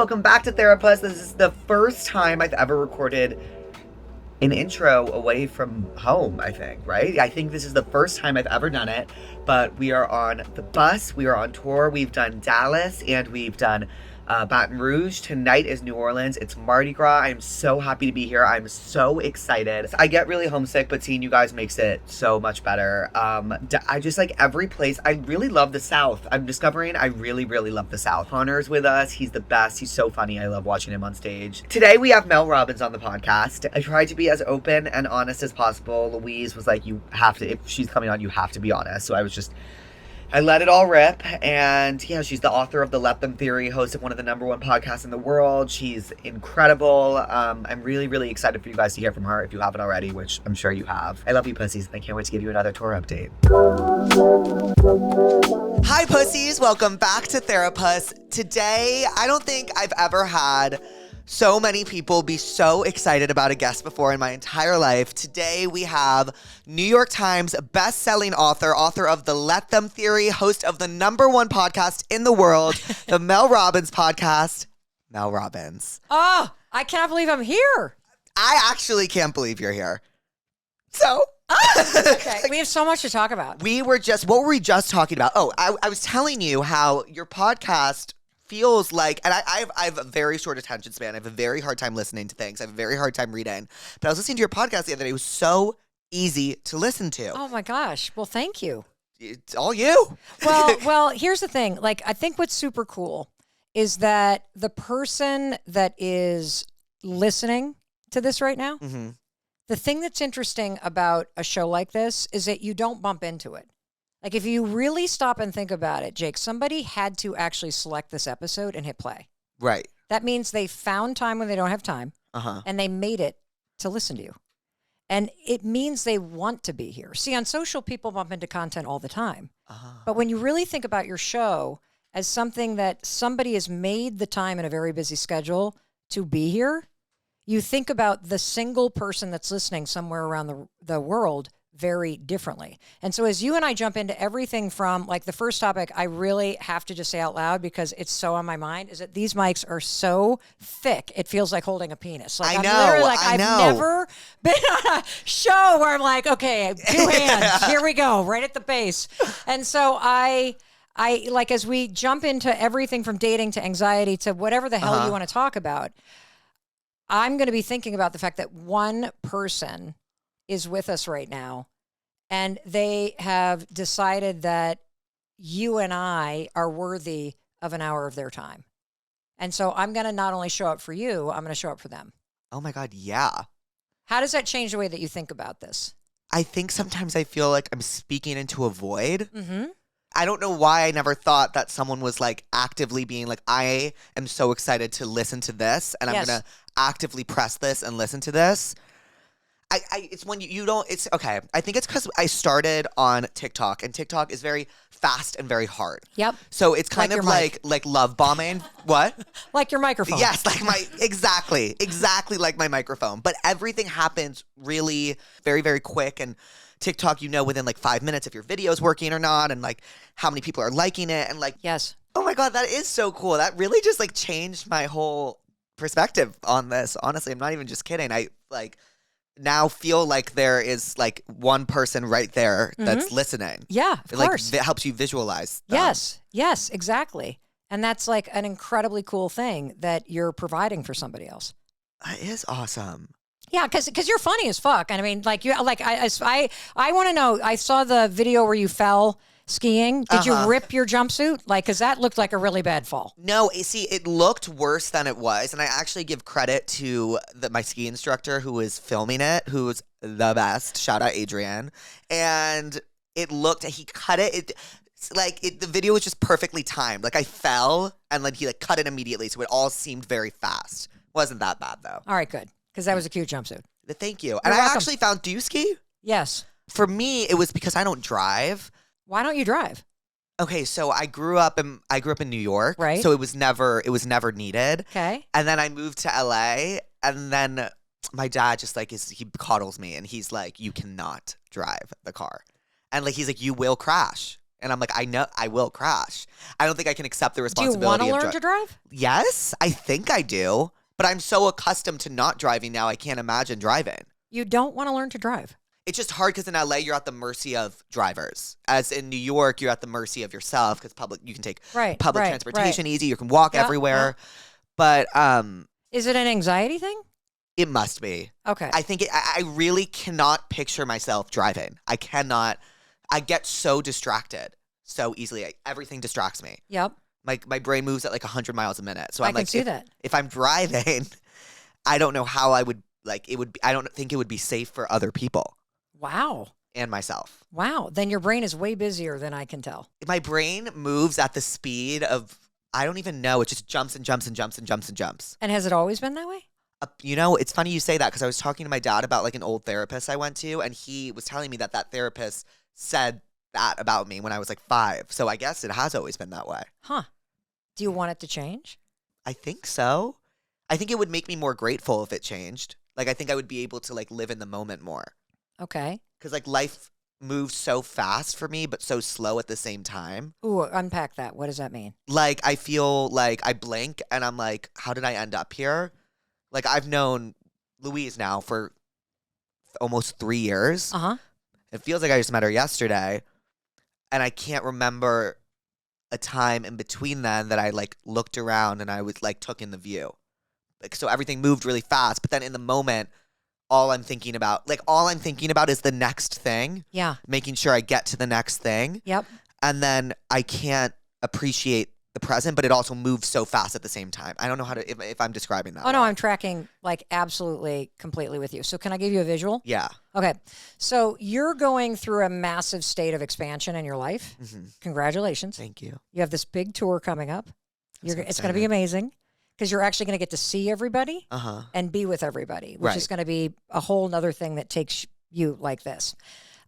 welcome back to Therapuss. This is the first time I've ever recorded an intro away from home, I think, right? I think this is the first time I've ever done it, but we are on the bus, we are on tour, we've done Dallas, and we've done Baton Rouge. Tonight is New Orleans. It's Mardi Gras. I'm so happy to be here. I'm so excited. I get really homesick, but seeing you guys makes it so much better. I just like every place. I really love the South. I'm discovering I really, really love the South. Connor's with us. He's the best. He's so funny. I love watching him on stage. Today we have Mel Robbins on the podcast. I tried to be as open and honest as possible. Louise was like, you have to, if she's coming on, you have to be honest. So I let it all rip, and yeah, she's the author of the Let Them Theory, host of one of the #1 podcasts in the world. She's incredible. I'm really, really excited for you guys to hear from her if you haven't already, which I'm sure you have. I love you, pussies, and I can't wait to give you another tour update. Hi, pussies. Welcome back to Therapuss. Today, I don't think I've ever had so many people be so excited about a guest before in my entire life. Today we have New York Times best-selling author of the Let Them Theory, host of the #1 podcast in the world, the Mel Robbins podcast, Mel Robbins. Oh, I cannot believe I'm here. I actually can't believe you're here. So... Okay, we have so much to talk about. What were we just talking about? Oh, I was telling you how your podcast feels like, and I have a very short attention span. I have a very hard time listening to things. I have a very hard time reading. But I was listening to your podcast the other day. It was so easy to listen to. Oh my gosh. Well, thank you. It's all you. Well, here's the thing. Like, I think what's super cool is that the person that is listening to this right now, the thing that's interesting about a show like this is that you don't bump into it. Like, if you really stop and think about it, Jake, somebody had to actually select this episode and hit play. Right. That means they found time when they don't have time, and they made it to listen to you. And it means they want to be here. See, on social, people bump into content all the time. But when you really think about your show as something that somebody has made the time in a very busy schedule to be here, you think about the single person that's listening somewhere around the world very differently. And so as you and I jump into everything from, like, the first topic, I really have to just say out loud because it's so on my mind, is that these mics are so thick, it feels like holding a penis. Like, I'm literally like, I've never been on a show where I'm like, okay, 2 hands, here we go, right at the base. And so I like, as we jump into everything from dating to anxiety to whatever the hell you want to talk about, I'm going to be thinking about the fact that one person is with us right now, and they have decided that you and I are worthy of an hour of their time. And so I'm going to not only show up for you, I'm going to show up for them. Oh my God, yeah. How does that change the way that you think about this? I think sometimes I feel like I'm speaking into a void. I don't know why I never thought that someone was like actively being like, I am so excited to listen to this, and I'm going to actively press this and listen to this. It's when you don't, it's okay. I think it's because I started on TikTok, and TikTok is very fast and very hard. Yep. So it's kind of like love bombing. What? Like your microphone. Yes, like exactly like my microphone. But everything happens really very, very quick. And TikTok, within like 5 minutes if your video is working or not, and like how many people are liking it. And like, yes. Oh my God, that is so cool. That really just like changed my whole perspective on this. Honestly, I'm not even just kidding. I like now feel like there is like one person right there that's listening. Yeah, of course. Like it helps you visualize them. Yes, exactly. And that's like an incredibly cool thing that you're providing for somebody else. That is awesome. Yeah, because you're funny as fuck. And I mean, like, I want to know, I saw the video where you fell skiing. Did you rip your jumpsuit? Like, because that looked like a really bad fall. No, see, it looked worse than it was. And I actually give credit to my ski instructor who was filming it, who's the best. Shout out Adrian. And he cut it. The video was just perfectly timed. Like, I fell, and then he like cut it immediately. So it all seemed very fast. Wasn't that bad, though. All right, good. Because that was a cute jumpsuit. Thank you. And I actually found, do you ski? Yes. For me, it was because I don't drive. Why don't you drive? Okay, so I grew up in New York, right? So it was never needed. Okay. And then I moved to LA, and then my dad just like he coddles me, and he's like, "You cannot drive the car," and like he's like, "You will crash And I'm like, I know I will crash. I don't think I can accept the Do you responsibility want to learn to drive? Yes, I think I do. But I'm so accustomed to not driving now, I can't imagine driving. You don't want to learn to drive. It's just hard because in LA, you're at the mercy of drivers. As in New York, you're at the mercy of yourself because you can take public transportation easy. You can walk everywhere. Yeah. But is it an anxiety thing? It must be. Okay. I think I really cannot picture myself driving. I cannot. I get so distracted so easily. Everything distracts me. Yep. My brain moves at like 100 miles a minute. So I can see that. If I'm driving, I don't know how I would it would be, I don't think it would be safe for other people. Wow. And myself. Wow. Then your brain is way busier than I can tell. My brain moves at the speed of, I don't even know. It just jumps and jumps and jumps and jumps and jumps. And has it always been that way? It's funny you say that because I was talking to my dad about like an old therapist I went to, and he was telling me that therapist said that about me when I was like 5. So I guess it has always been that way. Huh. Do you want it to change? I think so. I think it would make me more grateful if it changed. Like, I think I would be able to like live in the moment more. Okay. Because like life moves so fast for me, but so slow at the same time. Ooh, unpack that. What does that mean? Like, I feel like I blink and I'm like, how did I end up here? Like, I've known Louise now for almost 3 years. Uh-huh. It feels like I just met her yesterday. And I can't remember a time in between then that I like looked around and I was like took in the view. Like, so everything moved really fast. But then in the moment, all I'm thinking about is the next thing. Yeah. Making sure I get to the next thing. Yep. And then I can't appreciate the present, but it also moves so fast at the same time. I don't know how to, if I'm describing that. Oh, no, I'm tracking like absolutely, completely with you. So can I give you a visual? Yeah. Okay. So you're going through a massive state of expansion in your life. Mm-hmm. Congratulations. Thank you. You have this big tour coming up. So it's going to be amazing because you're actually going to get to see everybody and be with everybody, which is going to be a whole nother thing that takes you like this.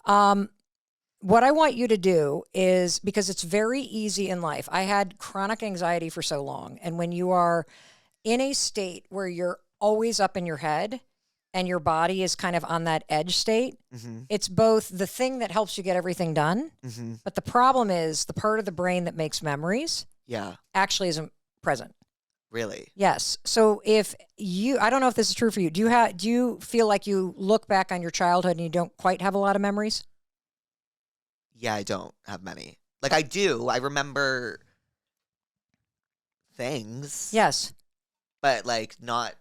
What I want you to do is, because it's very easy in life. I had chronic anxiety for so long. And when you are in a state where you're always up in your head and your body is kind of on that edge state, it's both the thing that helps you get everything done. But the problem is the part of the brain that makes memories actually isn't present. Really? Yes. So if you, I don't know if this is true for you. Do you feel like you look back on your childhood and you don't quite have a lot of memories? Yeah, I don't have many. Like, I do. I remember things. Yes. But, like, not,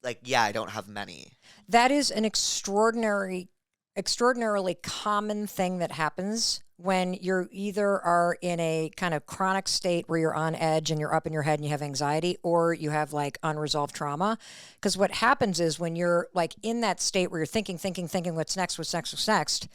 like, yeah, I don't have many. That is an extraordinarily common thing that happens when you're either are in a kind of chronic state where you're on edge and you're up in your head and you have anxiety, or you have like unresolved trauma. Because what happens is when you're like in that state where you're thinking, what's next,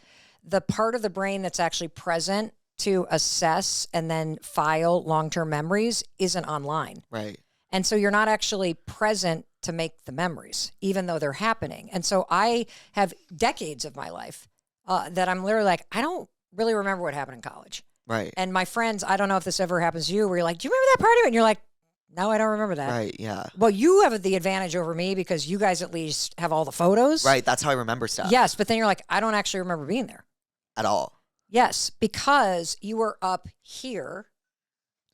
the part of the brain that's actually present to assess and then file long-term memories isn't online. Right. And so you're not actually present to make the memories, even though they're happening. And so I have decades of my life that I'm literally like, I don't really remember what happened in college. Right. And my friends, I don't know if this ever happens to you, where you're like, do you remember that party? And you're like, no, I don't remember that. Right, yeah. Well, you have the advantage over me because you guys at least have all the photos. Right, that's how I remember stuff. Yes, but then you're like, I don't actually remember being there. At all. Yes, because you were up here.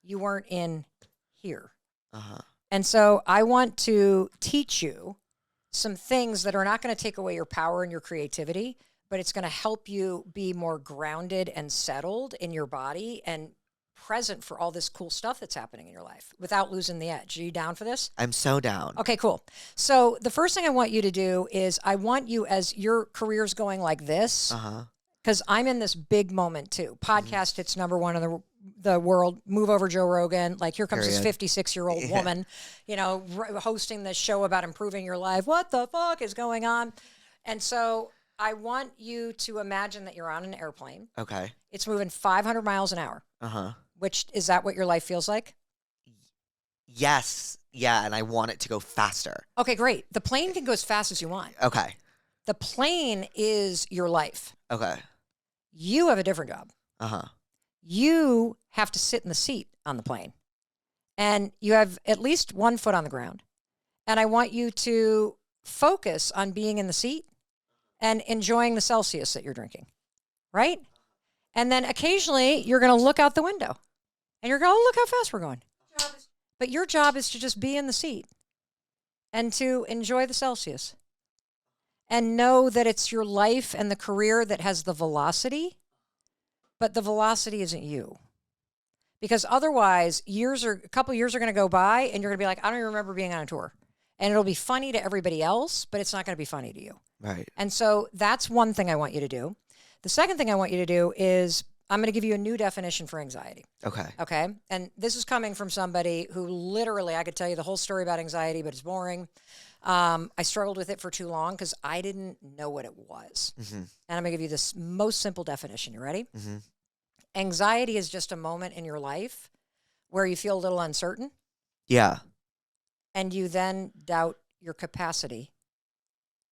You weren't in here. Uh-huh. And so I want to teach you some things that are not going to take away your power and your creativity, but it's going to help you be more grounded and settled in your body and present for all this cool stuff that's happening in your life without losing the edge. Are you down for this? I'm so down. Okay, cool. So the first thing I want you to do is I want you, as your career's going like this, because I'm in this big moment too. Podcast hits #1 in the world. Move over Joe Rogan. Like, here comes this 56-year-old woman, hosting this show about improving your life. What the fuck is going on? And so I want you to imagine that you're on an airplane. Okay. It's moving 500 miles an hour. Which, is that what your life feels like? Yes. Yeah, and I want it to go faster. Okay, great. The plane can go as fast as you want. Okay. The plane is your life. Okay. You have a different job. You have to sit in the seat on the plane. And you have at least 1 foot on the ground. And I want you to focus on being in the seat and enjoying the Celsius that you're drinking. Right? And then occasionally you're going to look out the window and you're going, oh, look how fast we're going. But your job is to just be in the seat and to enjoy the Celsius and know that it's your life and the career that has the velocity, but the velocity isn't you. Because otherwise, a couple years are going to go by and you're going to be like, I don't even remember being on a tour. And it'll be funny to everybody else, but it's not going to be funny to you. Right. And so that's one thing I want you to do. The second thing I want you to do is I'm going to give you a new definition for anxiety. Okay. Okay. And this is coming from somebody who literally, I could tell you the whole story about anxiety, but it's boring. I struggled with it for too long because I didn't know what it was. Mm-hmm. And I'm going to give you this most simple definition. You ready? Mm-hmm. Anxiety is just a moment in your life where you feel a little uncertain. Yeah. And you then doubt your capacity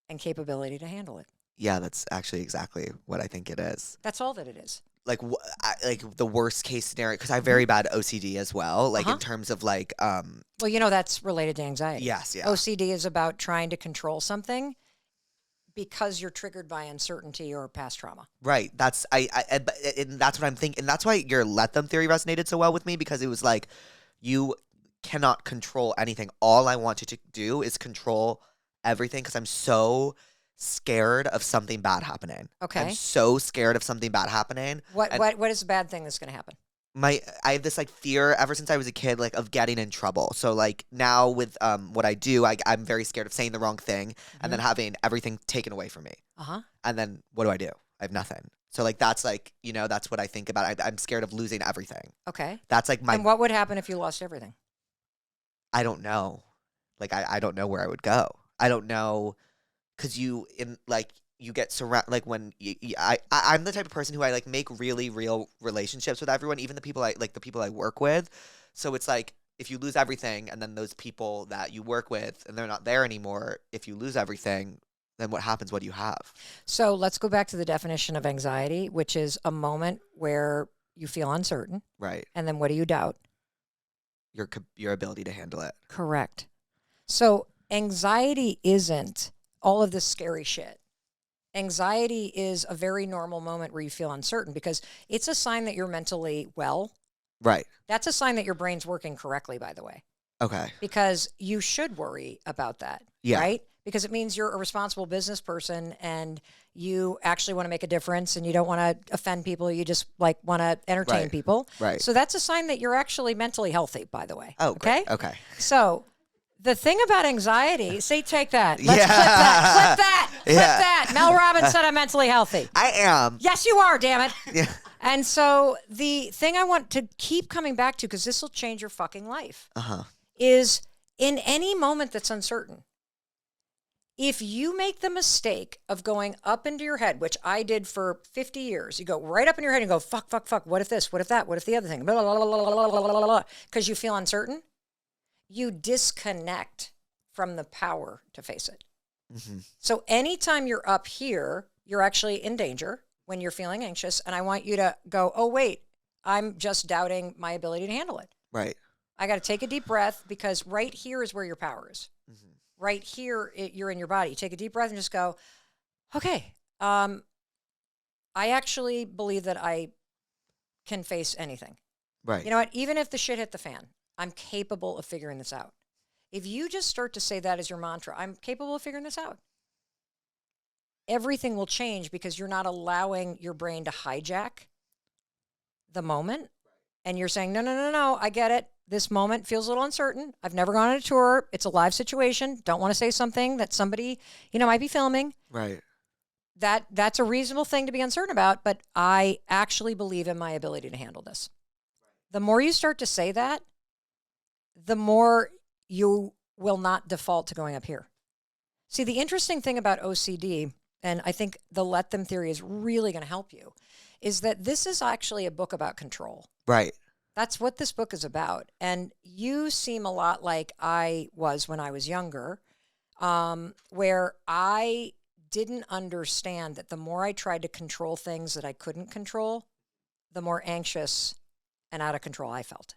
and capability to handle it. Yeah, that's actually exactly what I think it is. That's all that it is. Like the worst case scenario, because I have very bad OCD as well. Like in terms of like, well, you know that's related to anxiety. Yes, yeah. OCD is about trying to control something because you're triggered by uncertainty or past trauma. Right. That's and that's what I'm thinking. And that's why your let them theory resonated so well with me, because it was like, you cannot control anything. All I want you to do is control everything, because I'm so scared of something bad happening. Okay. I'm so scared of something bad happening. What is the bad thing that's going to happen? I have this like fear ever since I was a kid, like of getting in trouble. So like now with what I do, I'm very scared of saying the wrong thing and then having everything taken away from me. And then what do? I have nothing. So like that's like, that's what I think about. I'm scared of losing everything. Okay. That's like And what would happen if you lost everything? I don't know. Like I don't know where I would go. I don't know. Because you get surrounded, like when I'm the type of person who I like make really real relationships with everyone, even the people I work with. So it's like, if you lose everything and then those people that you work with and they're not there anymore, if you lose everything, then what happens? What do you have? So let's go back to the definition of anxiety, which is a moment where you feel uncertain. Right. And then what do you doubt? Your ability to handle it. Correct. So anxiety isn't all of this scary shit. Anxiety is a very normal moment where you feel uncertain because it's a sign that you're mentally well. Right. That's a sign that your brain's working correctly, by the way. Okay. Because you should worry about that. Yeah. Right? Because it means you're a responsible business person and you actually want to make a difference and you don't want to offend people. You just like want to entertain people. Right. So that's a sign that you're actually mentally healthy, by the way. Oh, okay. Great. Okay. So the thing about anxiety, take that. Let's clip that. Clip that. Mel Robbins said I'm mentally healthy. I am. Yes, you are, damn it. Yeah. And so the thing I want to keep coming back to, because this will change your fucking life, is in any moment that's uncertain, if you make the mistake of going up into your head, which I did for 50 years, you go right up in your head and go, fuck, what if this, what if that, what if the other thing, blah, blah, blah, blah, blah, blah, blah, because you feel uncertain. You disconnect from the power to face it. Mm-hmm. So anytime you're up here, you're actually in danger when you're feeling anxious. And I want you to go, oh, wait, I'm just doubting my ability to handle it. Right. I got to take a deep breath because right here is where your power is. Mm-hmm. Right here, you're in your body. You take a deep breath and just go, okay, I actually believe that I can face anything. Right. You know what? Even if the shit hit the fan, I'm capable of figuring this out. If you just start to say that as your mantra, I'm capable of figuring this out, everything will change because you're not allowing your brain to hijack the moment. And you're saying, no, I get it. This moment feels a little uncertain. I've never gone on a tour. It's a live situation. Don't want to say something that somebody, might be filming. Right. That's a reasonable thing to be uncertain about, but I actually believe in my ability to handle this. The more you start to say that, the more you will not default to going up here. See, the interesting thing about OCD, and I think the let them theory is really going to help you, is that this is actually a book about control. Right. That's what this book is about. And you seem a lot like I was when I was younger, where I didn't understand that the more I tried to control things that I couldn't control, the more anxious and out of control I felt.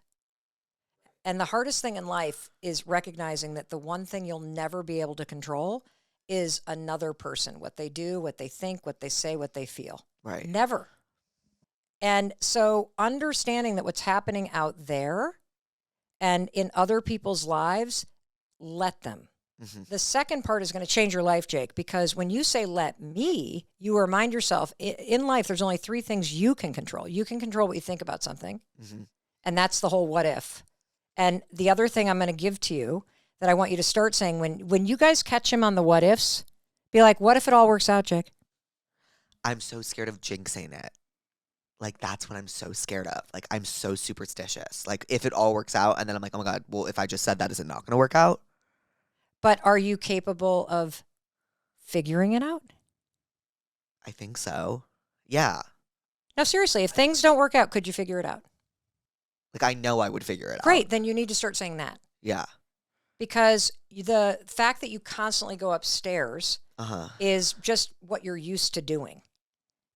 And the hardest thing in life is recognizing that the one thing you'll never be able to control is another person, what they do, what they think, what they say, what they feel. Right. Never. And so understanding that what's happening out there and in other people's lives, let them. Mm-hmm. The second part is going to change your life, Jake, because when you say let me, you remind yourself in life, there's only 3 things you can control. You can control what you think about something. Mm-hmm. And that's the whole what if. And the other thing I'm going to give to you that I want you to start saying when you guys catch him on the what ifs, be like, what if it all works out, Jake? I'm so scared of jinxing it. Like, that's what I'm so scared of. Like, I'm so superstitious. Like, if it all works out, and then I'm like, oh my God, well, if I just said that, is it not going to work out? But are you capable of figuring it out? I think so. Yeah. No, seriously, if things don't work out, could you figure it out? Like, I know I would figure it out. Great, then you need to start saying that. Yeah. Because the fact that you constantly go upstairs is just what you're used to doing.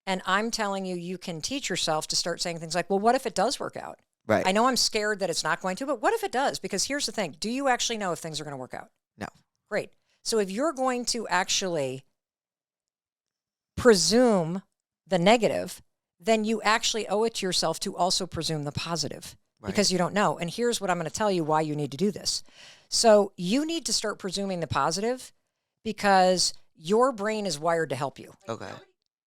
And I'm telling you, you can teach yourself to start saying things like, well, what if it does work out? Right. I know I'm scared that it's not going to, but what if it does? Because here's the thing. Do you actually know if things are going to work out? No. Great. So if you're going to actually presume the negative, then you actually owe it to yourself to also presume the positive. Right. Because you don't know. And here's what I'm going to tell you why you need to do this. So you need to start presuming the positive because your brain is wired to help you. Okay.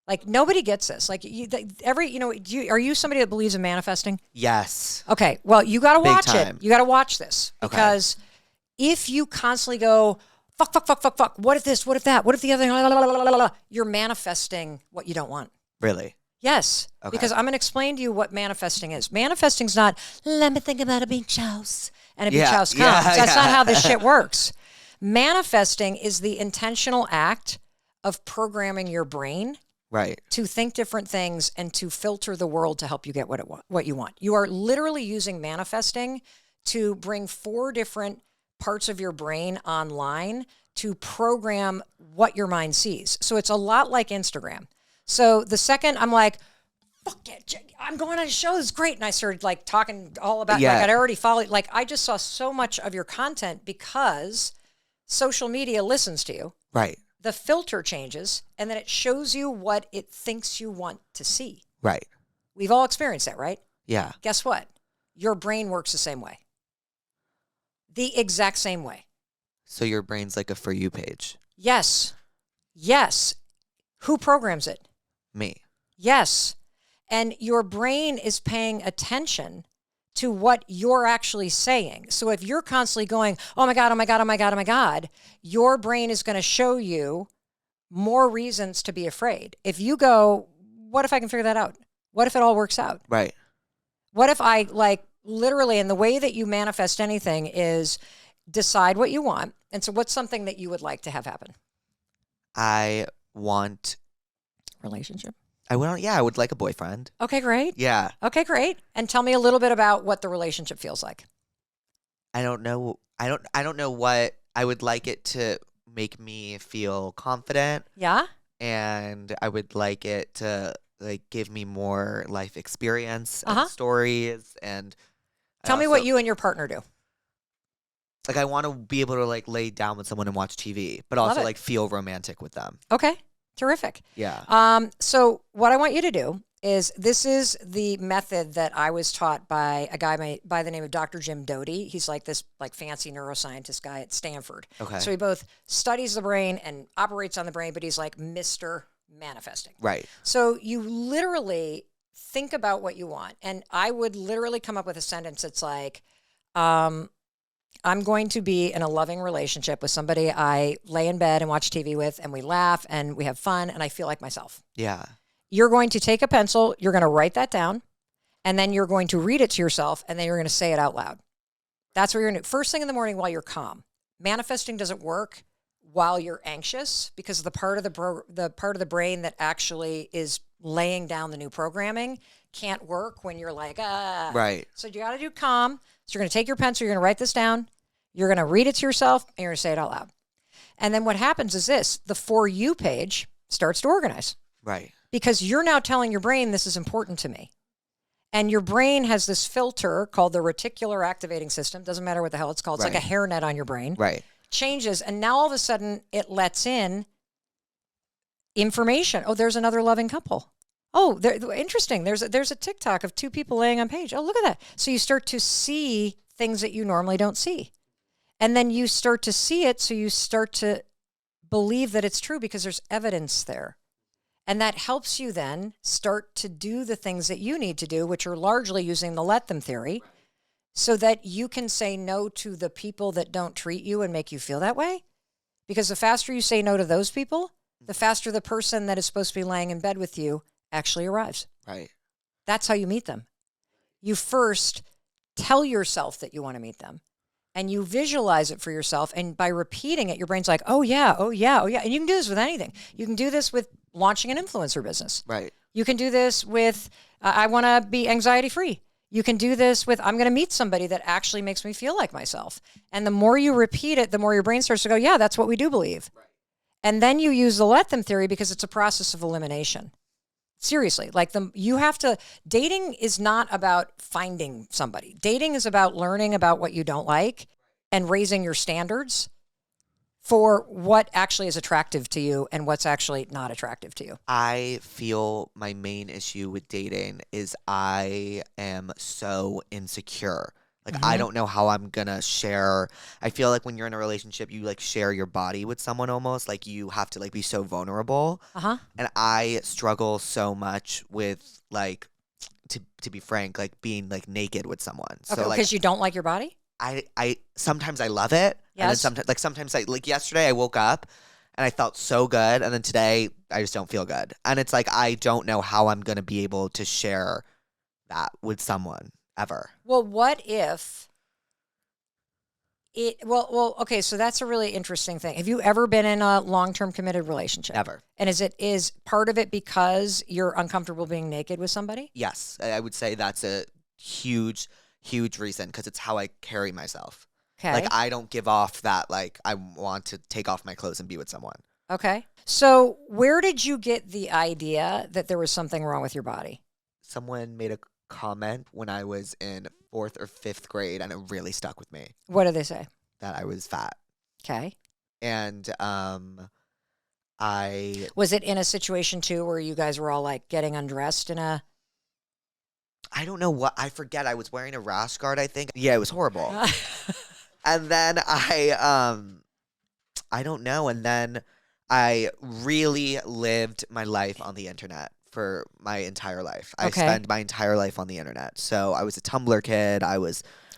Like nobody gets this. Like are you somebody that believes in manifesting? Yes. Okay. Well, you got to watch it. Time. You got to watch this because if you constantly go, fuck, what if this, what if that, what if the other thing, you're manifesting what you don't want. Really? Yes. Okay. Because I'm going to explain to you what manifesting is. Manifesting's not, let me think about a beach house and a beach house comes. That's not how this shit works. Manifesting is the intentional act of programming your brain to think different things and to filter the world to help you get what you want. You are literally using manifesting to bring 4 different parts of your brain online to program what your mind sees. So it's a lot like Instagram. So the second I'm like, fuck it, I'm going on a show, this is great. And I started like talking all about, like I'd already followed, like I just saw so much of your content because social media listens to you. Right. The filter changes and then it shows you what it thinks you want to see. Right. We've all experienced that, right? Yeah. Guess what? Your brain works the same way. The exact same way. So your brain's like a For You page. Yes. Yes. Who programs it? Me. Yes. And your brain is paying attention to what you're actually saying. So if you're constantly going, oh my God, oh my God, oh my God, oh my God, your brain is going to show you more reasons to be afraid. If you go, what if I can figure that out? What if it all works out? Right. What if I literally, and the way that you manifest anything is decide what you want. And so what's something that you would like to have happen? I want relationship. I would like a boyfriend. Okay, great. Yeah. Okay, great. And tell me a little bit about what the relationship feels like. I don't know. I don't know what I would like it to make me feel confident. Yeah. And I would like it to like give me more life experience and stories and tell me what you and your partner do. Like I want to be able to like lay down with someone and watch TV, but also like feel romantic with them. Okay. Terrific. Yeah. So what I want you to do is this is the method that I was taught by a guy by the name of Dr. Jim Doty. He's like this like fancy neuroscientist guy at Stanford. Okay. So he both studies the brain and operates on the brain, but he's like Mr. Manifesting. Right. So you literally think about what you want. And I would literally come up with a sentence that's like, I'm going to be in a loving relationship with somebody I lay in bed and watch TV with, and we laugh and we have fun, and I feel like myself. Yeah. You're going to take a pencil, you're going to write that down, and then you're going to read it to yourself, and then you're going to say it out loud. That's what you're going to do. First thing in the morning while you're calm. Manifesting doesn't work while you're anxious because the part of the brain that actually is laying down the new programming can't work when you're like, ah. Right. So you got to do calm. So you're going to take your pencil, you're going to write this down, you're going to read it to yourself, and you're going to say it out loud. And then what happens is this, the For You page starts to organize. Right. Because you're now telling your brain, this is important to me. And your brain has this filter called the reticular activating system. Doesn't matter what the hell it's called. It's like a hairnet on your brain. Right. Changes. And now all of a sudden it lets in information. Oh, there's another loving couple. Oh, interesting. There's a TikTok of two people laying on page. Oh, look at that. So you start to see things that you normally don't see. And then you start to see it, so you start to believe that it's true because there's evidence there. And that helps you then start to do the things that you need to do, which are largely using the let them theory, so that you can say no to the people that don't treat you and make you feel that way. Because the faster you say no to those people, the faster the person that is supposed to be laying in bed with you actually arrives. Right. That's how you meet them. You first tell yourself that you want to meet them. And you visualize it for yourself. And by repeating it, your brain's like, oh, yeah, oh, yeah, oh, yeah. And you can do this with anything. You can do this with launching an influencer business. Right. You can do this with, I want to be anxiety free. You can do this with, I'm going to meet somebody that actually makes me feel like myself. And the more you repeat it, the more your brain starts to go, yeah, that's what we do believe. Right. And then you use the let them theory because it's a process of elimination. Seriously, dating is not about finding somebody. Dating is about learning about what you don't like and raising your standards for what actually is attractive to you and what's actually not attractive to you. I feel my main issue with dating is I am so insecure. Like, I don't know how I'm gonna share. I feel like when you're in a relationship, you like share your body with someone almost. Like, you have to like be so vulnerable. And I struggle so much with like, to be frank, like being like naked with someone. Okay, So like, because you don't like your body? I sometimes I love it. Yes. And then sometimes I like yesterday I woke up and I felt so good, and then today I just don't feel good. And it's like I don't know how I'm gonna be able to share that with someone ever. Well, what if okay, so that's a really interesting thing. Have you ever been in a long-term committed relationship? Ever. And is part of it because you're uncomfortable being naked with somebody? Yes, I would say that's a huge reason, because it's how I carry myself. Okay. Like, I don't give off that, like, I want to take off my clothes and be with someone. Okay. So where did you get the idea that there was something wrong with your body? Someone made a comment when I was in 4th or 5th grade, and it really stuck with me. What did they say? That I was fat. Okay. And Was it in a situation too where you guys were all like getting undressed in a... I don't know what, I forget. I was wearing a rash guard, I think. Yeah, it was horrible. And then I don't know. And then I really lived my life on the internet for my entire life. I spent my entire life on the internet. So I was a Tumblr kid.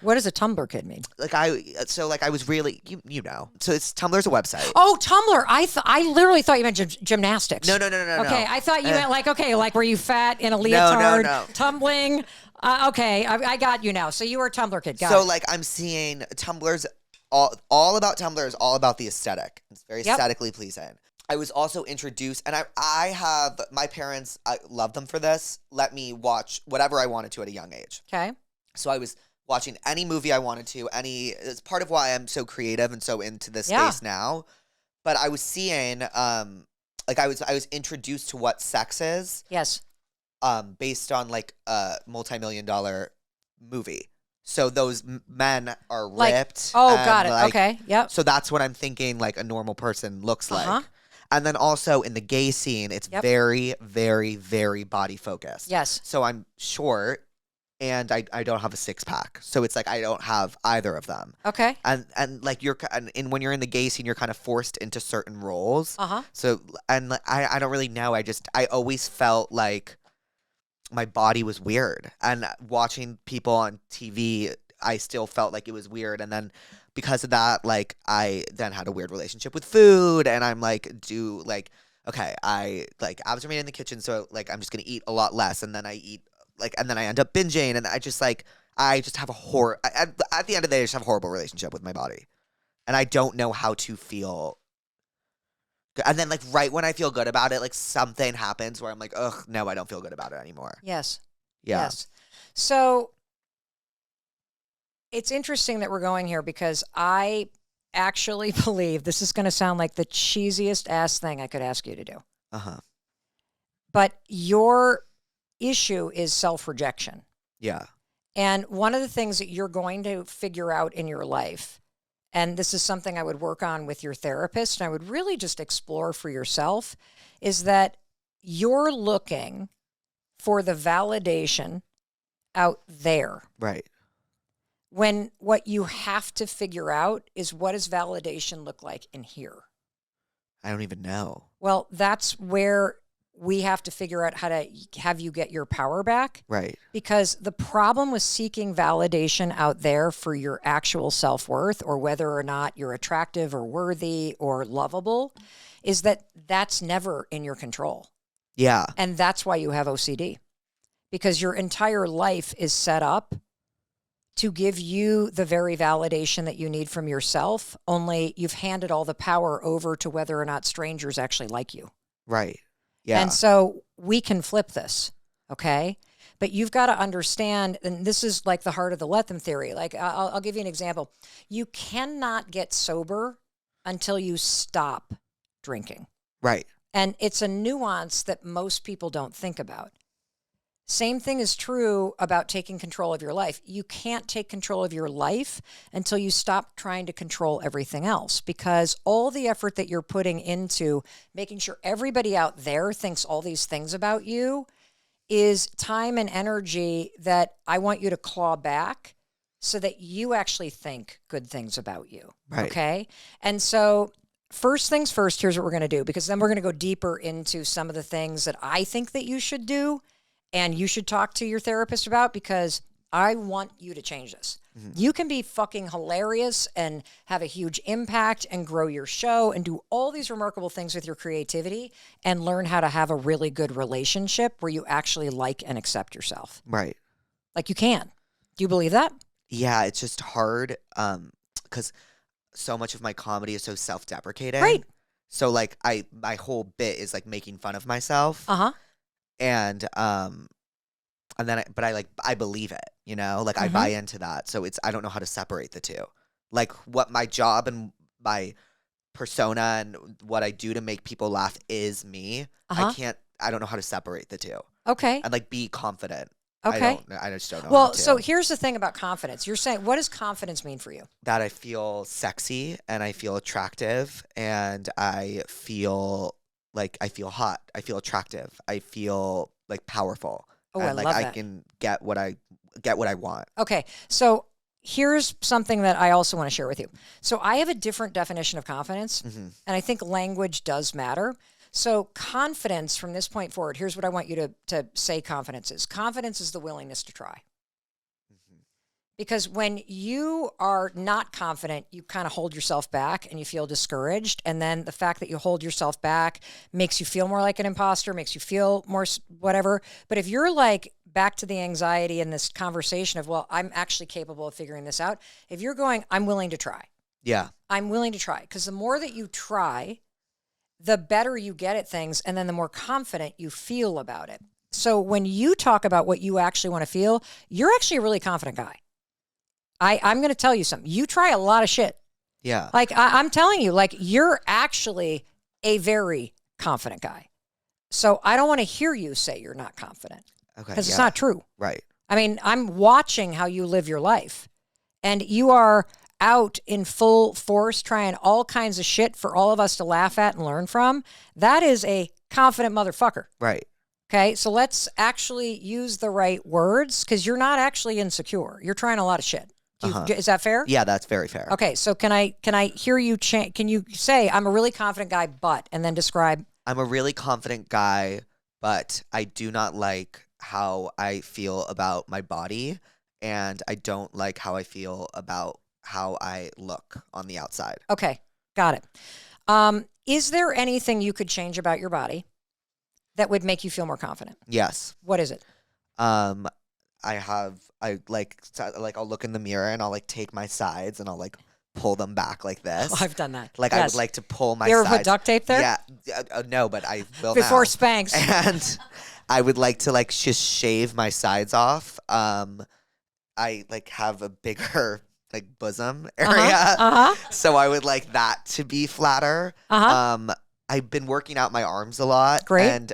What does a Tumblr kid mean? I was really, you know. So Tumblr's a website. Oh, Tumblr. I literally thought you meant gymnastics. No. Okay, I thought you meant like were you fat in a leotard, tumbling? Okay, I got you now. So you were a Tumblr kid. Got it. So like I'm seeing Tumblr's all about Tumblr is all about the aesthetic. It's very aesthetically pleasing. I was also introduced, and I have my parents. I love them for this. Let me watch whatever I wanted to at a young age. Okay. So I was watching any movie I wanted to. It's part of why I'm so creative and so into this space now. But I was seeing, I was introduced to what sex is. Yes. Based on like a multi-million-dollar movie. So those men are ripped. Got it. Okay. Yep. So that's what I'm thinking like a normal person looks like. And then also in the gay scene, it's very, very, very body focused. Yes. So I'm short and I don't have a six pack. So it's like I don't have either of them. Okay. And like and when you're in the gay scene, you're kind of forced into certain roles. So and I don't really know. I always felt like my body was weird, and watching people on TV, I still felt like it was weird. And then because of that, like I then had a weird relationship with food, and I'm like, okay, I like abs are made in the kitchen, so like I'm just gonna eat a lot less, and then I eat and then I end up binging, and I just have at the end of the day, I just have a horrible relationship with my body, and I don't know how to feel. And then, like, right when I feel good about it, like, something happens where I'm like, ugh, no, I don't feel good about it anymore. Yes. Yeah. Yes. So it's interesting that we're going here because I actually believe this is going to sound like the cheesiest ass thing I could ask you to do. But your issue is self-rejection. Yeah. And one of the things that you're going to figure out in your life, and this is something I would work on with your therapist, and I would really just explore for yourself, is that you're looking for the validation out there. Right. When what you have to figure out is, what does validation look like in here? I don't even know. Well, that's where we have to figure out how to have you get your power back. Right. Because the problem with seeking validation out there for your actual self-worth, or whether or not you're attractive or worthy or lovable, is that that's never in your control. Yeah. And that's why you have OCD. Because your entire life is set up to give you the very validation that you need from yourself, only you've handed all the power over to whether or not strangers actually like you. Right. Yeah. And so we can flip this, okay? But you've got to understand, and this is like the heart of the let them theory. Like, I'll give you an example. You cannot get sober until you stop drinking. Right. And it's a nuance that most people don't think about. Same thing is true about taking control of your life. You can't take control of your life until you stop trying to control everything else, because all the effort that you're putting into making sure everybody out there thinks all these things about you is time and energy that I want you to claw back so that you actually think good things about you. Right. Okay? And so first things first, here's what we're going to do, because then we're going to go deeper into some of the things that I think that you should do and you should talk to your therapist about, because I want you to change this. Mm-hmm. You can be fucking hilarious and have a huge impact and grow your show and do all these remarkable things with your creativity and learn how to have a really good relationship where you actually like and accept yourself. Right. Like, you can. Do you believe that? Yeah, it's just hard because so much of my comedy is so self-deprecating. Right. So like my whole bit is like making fun of myself. Uh-huh. And then I believe it, you know, like I buy into that. So I don't know how to separate the two. Like what my job and my persona and what I do to make people laugh is me. I don't know how to separate the two. Okay. And like be confident. Okay. I just don't know. Well, so here's the thing about confidence. You're saying, what does confidence mean for you? That I feel sexy and I feel attractive and I feel hot. I feel attractive. I feel like powerful. Oh, and I like love I that. can get what I want. Okay. So here's something that I also want to share with you. So I have a different definition of confidence, and I think language does matter. So confidence from this point forward, here's what I want you to say confidence is. Confidence is the willingness to try. Because when you are not confident, you kind of hold yourself back and you feel discouraged. And then the fact that you hold yourself back makes you feel more like an imposter, makes you feel more whatever. But if you're like back to the anxiety in this conversation of, well, I'm actually capable of figuring this out. If you're going, I'm willing to try. Yeah. I'm willing to try. Because the more that you try, the better you get at things. And then the more confident you feel about it. So when you talk about what you actually want to feel, you're actually a really confident guy. I'm going to tell you something. You try a lot of shit. Yeah. Like, I'm telling you, like, you're actually a very confident guy. So I don't want to hear you say you're not confident. Okay. Because it's not true. Right. I mean, I'm watching how you live your life. And you are out in full force trying all kinds of shit for all of us to laugh at and learn from. That is a confident motherfucker. Right. Okay, so let's actually use the right words, because you're not actually insecure. You're trying a lot of shit. Is that fair? Yeah, that's very fair. Okay, so can I hear you? Can you say I'm a really confident guy, but, and then describe? I'm a really confident guy, but I do not like how I feel about my body, and I don't like how I feel about how I look on the outside. Okay, got it. Is there anything you could change about your body that would make you feel more confident? Yes. What is it? I'll look in the mirror and I'll like take my sides and I'll like pull them back like this. Oh, I've done that. Like yes. I would like to pull my You ever sides. put duct tape there? Yeah. No, but I will Before now. Spanx. And I would like to like just shave my sides off. I like have a bigger like bosom area. So I would like that to be flatter. I've been working out my arms a lot. Great. And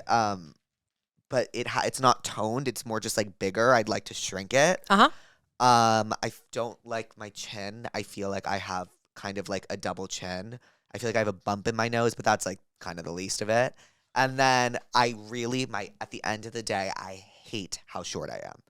but it's not toned. It's more just like bigger. I'd like to shrink it. I don't like my chin. I feel like I have kind of like a double chin. I feel like I have a bump in my nose, but that's like kind of the least of it. And then at the end of the day, I hate how short I am.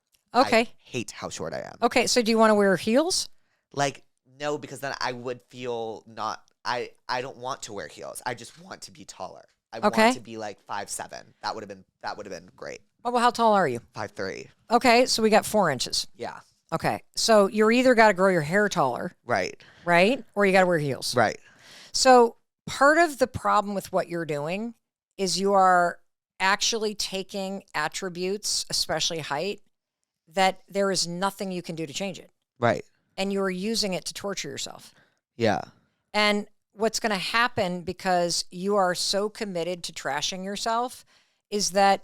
Okay. I hate how short I am. Okay, so do you want to wear heels? Like, no, because then I would feel not. I don't want to wear heels. I just want to be taller. I want to be like 5'7". That would have been great. Oh, well, how tall are you? 5'3". Okay, so we got 4 inches. Yeah. Okay, so you're either got to grow your hair taller, Right. or you got to wear heels. Right. So part of the problem with what you're doing is you are actually taking attributes, especially height, that there is nothing you can do to change it. Right. And you are using it to torture yourself. Yeah. And what's going to happen because you are so committed to trashing yourself is that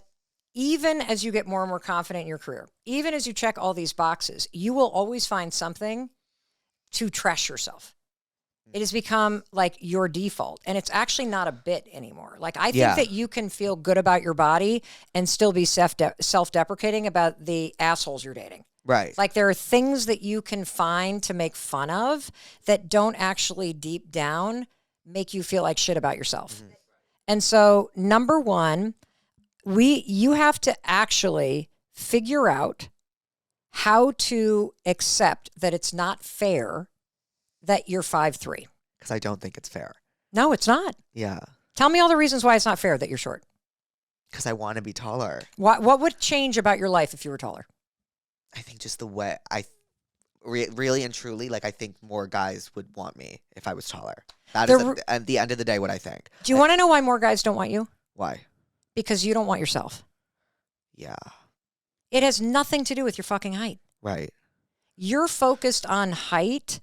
even as you get more and more confident in your career, even as you check all these boxes, you will always find something to trash yourself. It has become like your default, and it's actually not a bit anymore. Like, I think that you can feel good about your body and still be self-deprecating about the assholes you're dating. Right. Like, there are things that you can find to make fun of that don't actually deep down make you feel like shit about yourself. Mm-hmm. And so, number one, you have to actually figure out how to accept that it's not fair that you're 5'3". Because I don't think it's fair. No, it's not. Yeah. Tell me all the reasons why it's not fair that you're short. Because I want to be taller. What would change about your life if you were taller? I think just the way really and truly, like, I think more guys would want me if I was taller. That is at the end of the day what I think. Do you want to know why more guys don't want you? Why? Because you don't want yourself. Yeah. It has nothing to do with your fucking height. Right. You're focused on height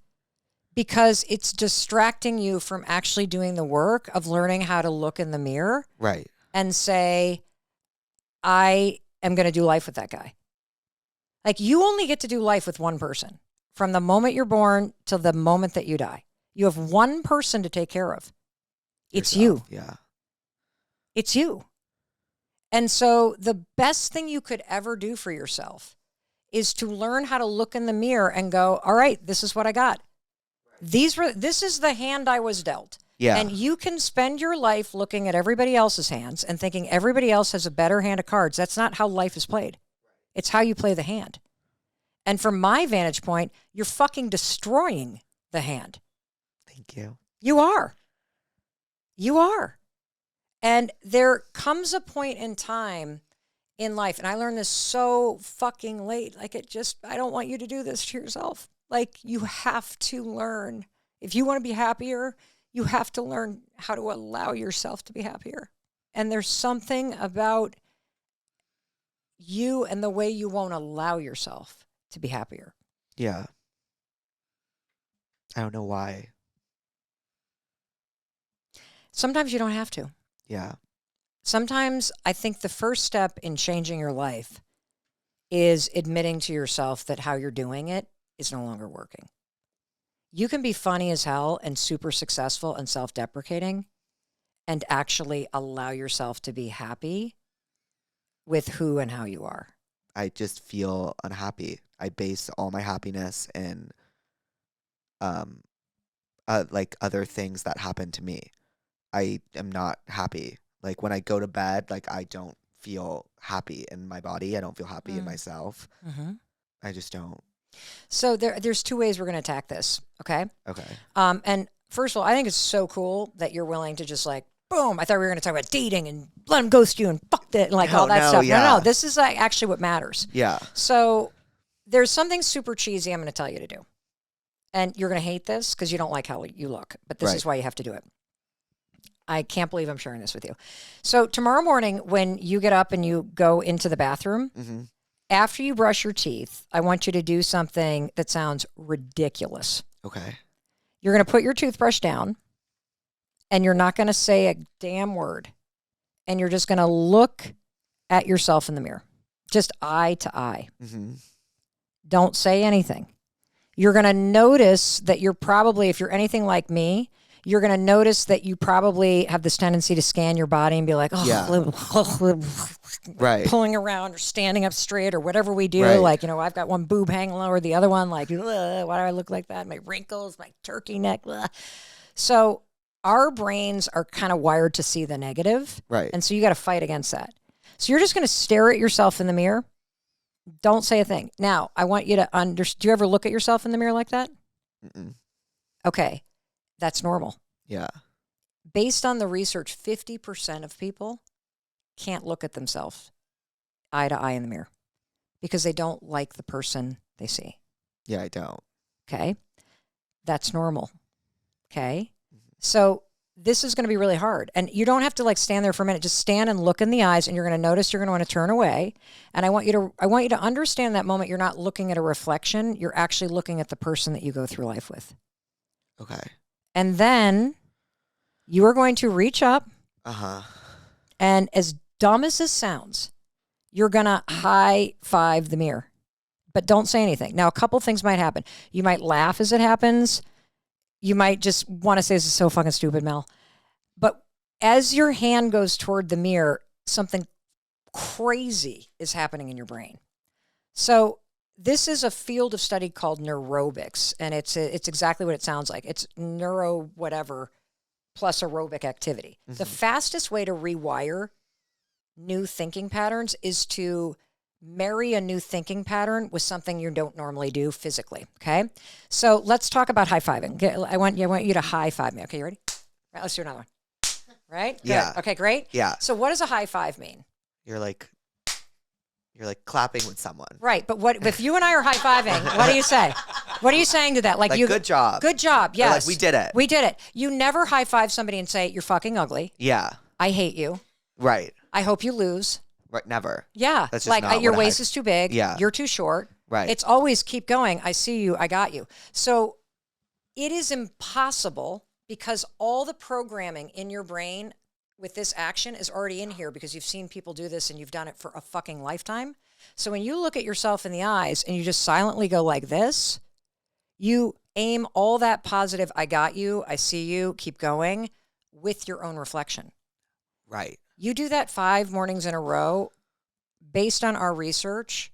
because it's distracting you from actually doing the work of learning how to look in the mirror. Right. And say, I am going to do life with that guy. Like, you only get to do life with one person from the moment you're born till the moment that you die. You have one person to take care of. It's you. Yeah. It's you. And so the best thing you could ever do for yourself is to learn how to look in the mirror and go, all right, this is what I got. This is the hand I was dealt. Yeah. And you can spend your life looking at everybody else's hands and thinking everybody else has a better hand of cards. That's not how life is played. It's how you play the hand. And from my vantage point, you're fucking destroying the hand. Thank you. You are. You are. And there comes a point in time in life, and I learned this so fucking late. Like, I don't want you to do this to yourself. Like, you have to learn. If you want to be happier, you have to learn how to allow yourself to be happier. And there's something about you and the way you won't allow yourself to be happier. Yeah. I don't know why. Sometimes you don't have to. Yeah. Sometimes I think the first step in changing your life is admitting to yourself that how you're doing it is no longer working. You can be funny as hell and super successful and self-deprecating and actually allow yourself to be happy with who and how you are. I just feel unhappy. I base all my happiness in like other things that happen to me. I am not happy. Like, when I go to bed, like, I don't feel happy in my body. I don't feel happy in myself. Mm-hmm. I just don't. So there's two ways we're going to attack this. Okay. Okay. And first of all, I think it's so cool that you're willing to just like, boom. I thought we were going to talk about dating and let him ghost you and fuck that, and like all that stuff. Yeah. No, this is like actually what matters. Yeah. So there's something super cheesy I'm going to tell you to do. And you're going to hate this because you don't like how you look, but this is why you have to do it. I can't believe I'm sharing this with you. So tomorrow morning, when you get up and you go into the bathroom, after you brush your teeth, I want you to do something that sounds ridiculous. Okay. You're going to put your toothbrush down, and you're not going to say a damn word. And you're just going to look at yourself in the mirror, just eye to eye. Mm-hmm. Don't say anything. You're going to notice that you're probably, if you're anything like me, you're going to notice that you probably have this tendency to scan your body and be like, pulling around or standing up straight or whatever we do. Right. Like, I've got one boob hanging lower the other one. Like, why do I look like that? My wrinkles, my turkey neck. So our brains are kind of wired to see the negative. Right. And so you got to fight against that. So you're just going to stare at yourself in the mirror Don't say a thing. Now, I want you to understand. Do you ever look at yourself in the mirror like that? Mm-mm. Okay. That's normal. Yeah. Based on the research, 50% of people can't look at themselves eye to eye in the mirror because they don't like the person they see. Yeah, I don't. Okay. That's normal. Okay. So this is going to be really hard. And you don't have to like stand there for a minute. Just stand and look in the eyes, and you're going to notice you're going to want to turn away. And I want you to understand that moment you're not looking at a reflection. You're actually looking at the person that you go through life with. Okay. And then you are going to reach up. Uh-huh. And as dumb as this sounds, you're going to high five the mirror. But don't say anything. Now, a couple things might happen. You might laugh as it happens. You might just want to say, this is so fucking stupid, Mel. But as your hand goes toward the mirror, something crazy is happening in your brain. So this is a field of study called neurobics, and it's exactly what it sounds like. It's neuro whatever plus aerobic activity. Mm-hmm. The fastest way to rewire new thinking patterns is to marry a new thinking pattern with something you don't normally do physically, okay? So let's talk about high-fiving. I want you to high-five me. Okay, you ready? Right, let's do another one. Right? Good. Yeah. Okay, great. Yeah. So what does a high-five mean? You're like clapping with someone. Right, but what if you and I are high-fiving, what do you say? What are you saying to that? Like you, good job. Good job, yes. Or like, we did it. We did it. You never high-five somebody and say, you're fucking ugly. Yeah. I hate you. Right. I hope you lose. Right, never. Yeah. That's just like not your what waist is too big. Yeah. You're too short. Right. It's always keep going. I see you. I got you. So it is impossible because all the programming in your brain with this action is already in here because you've seen people do this and you've done it for a fucking lifetime. So when you look at yourself in the eyes and you just silently go like this, you aim all that positive, I got you, I see you, keep going with your own reflection. Right. You do that 5 mornings in a row, based on our research,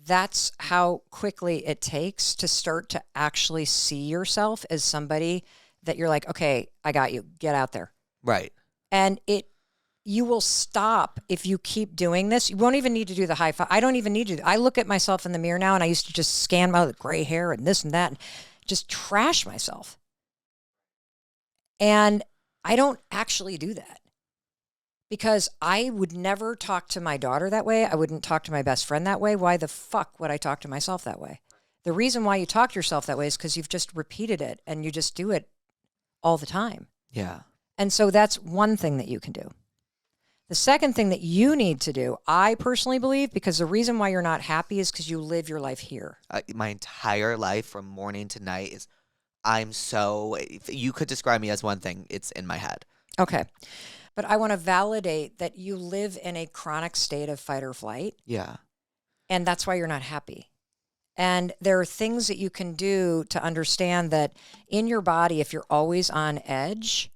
that's how quickly it takes to start to actually see yourself as somebody that you're like, okay, I got you, get out there. Right. And you will stop if you keep doing this. You won't even need to do the high five. I don't even need to. I look at myself in the mirror now, and I used to just scan my gray hair and this and that and just trash myself. And I don't actually do that. Because I would never talk to my daughter that way. I wouldn't talk to my best friend that way. Why the fuck would I talk to myself that way? The reason why you talk to yourself that way is because you've just repeated it and you just do it all the time. Yeah. And so that's one thing that you can do. The second thing that you need to do, I personally believe, because the reason why you're not happy is because you live your life here. My entire life from morning to night is if you could describe me as one thing, it's in my head. Okay. But I want to validate that you live in a chronic state of fight or flight. Yeah. And that's why you're not happy. And there are things that you can do to understand that in your body, if you're always on edge,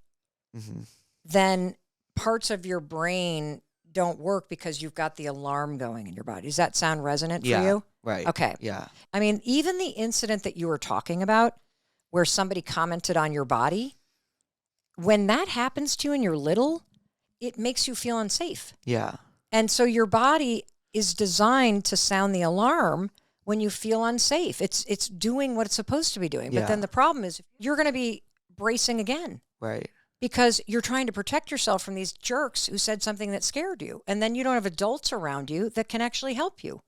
mm-hmm. then parts of your brain don't work because you've got the alarm going in your body. Does that sound resonant for you? Right. Okay. Yeah. I mean, even the incident that you were talking about where somebody commented on your body, when that happens to you and you're little, it makes you feel unsafe. Yeah. And so your body is designed to sound the alarm when you feel unsafe. It's doing what it's supposed to be doing. Yeah. But then the problem is you're going to be bracing again. Right. Because you're trying to protect yourself from these jerks who said something that scared you. And then you don't have adults around you that can actually help you.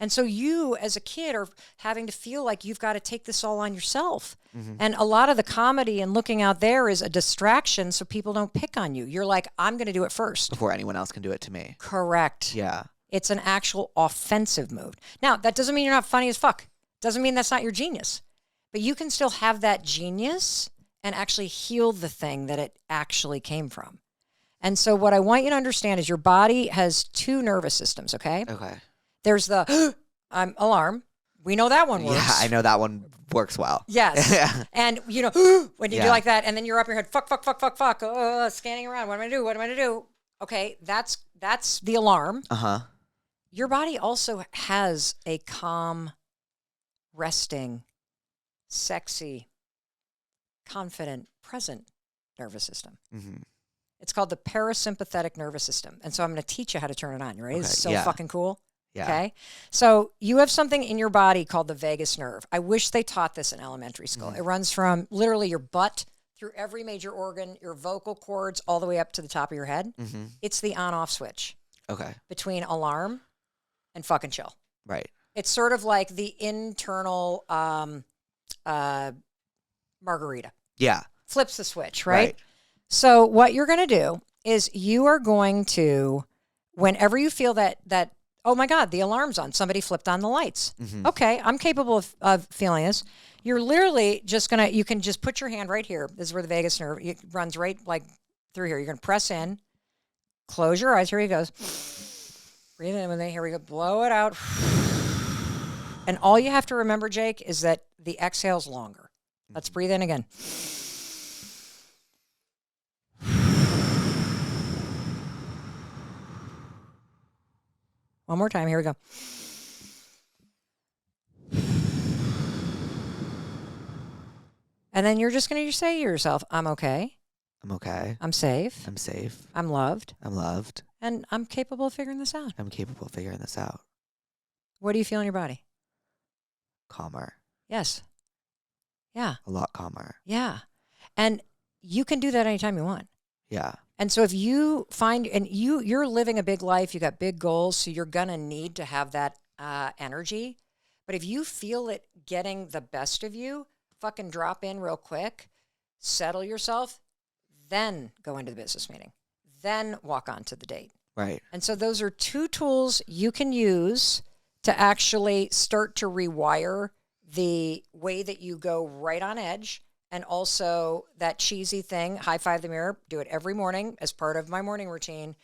And so you, as a kid, are having to feel like you've got to take this all on yourself. Mm-hmm. And a lot of the comedy and looking out there is a distraction so people don't pick on you. You're like, I'm going to do it first. Before anyone else can do it to me. Correct. Yeah. It's an actual offensive move. Now, that doesn't mean you're not funny as fuck. Doesn't mean that's not your genius. But you can still have that genius and actually heal the thing that it actually came from. And so what I want you to understand is your body has 2 nervous systems, okay? Okay. There's the alarm. We know that one works. Yeah, I know that one works well. Yes. And, you know, when you do like that, and then you're up your head, fuck, scanning around. What am I to do? Okay, that's the alarm. Uh-huh. Your body also has a calm, resting, sexy, confident, present nervous system. Mm-hmm. It's called the parasympathetic nervous system. And so I'm going to teach you how to turn it on. You ready? Okay, This is so fucking cool. Yeah. Okay. So you have something in your body called the vagus nerve. I wish they taught this in elementary school. It runs from literally your butt through every major organ, your vocal cords, all the way up to the top of your head. It's the on-off switch. Okay. Between alarm and fucking chill. Right. It's sort of like the internal margarita. Yeah. Flips the switch, right? So what you're going to do is you are going to, whenever you feel that, oh my God, the alarm's on. Somebody flipped on the lights. Okay, I'm capable of feeling this. You're literally just going to, you can just put your hand right here. This is where the vagus nerve, it runs right like through here. You're going to press in, close your eyes. Here he goes. Breathe in with it. Here we go. Blow it out. And all you have to remember, Jake, is that the exhale's longer. Let's breathe in again. One more time. Here we go. And then you're just going to say to yourself, I'm okay. I'm okay. I'm safe. I'm safe. I'm loved. I'm loved. And I'm capable of figuring this out. I'm capable of figuring this out. What do you feel in your body? Calmer. Yes. Yeah. A lot calmer. Yeah. And you can do that anytime you want. Yeah. And so if you find, and you're living a big life, you got big goals, so you're going to need to have that energy. But if you feel it getting the best of you, fucking drop in real quick, settle yourself, then go into the business meeting, then walk on to the date. Right. And so those are two tools you can use to actually start to rewire the way that you go right on edge. And also that cheesy thing, high five the mirror, do it every morning as part of my morning routine,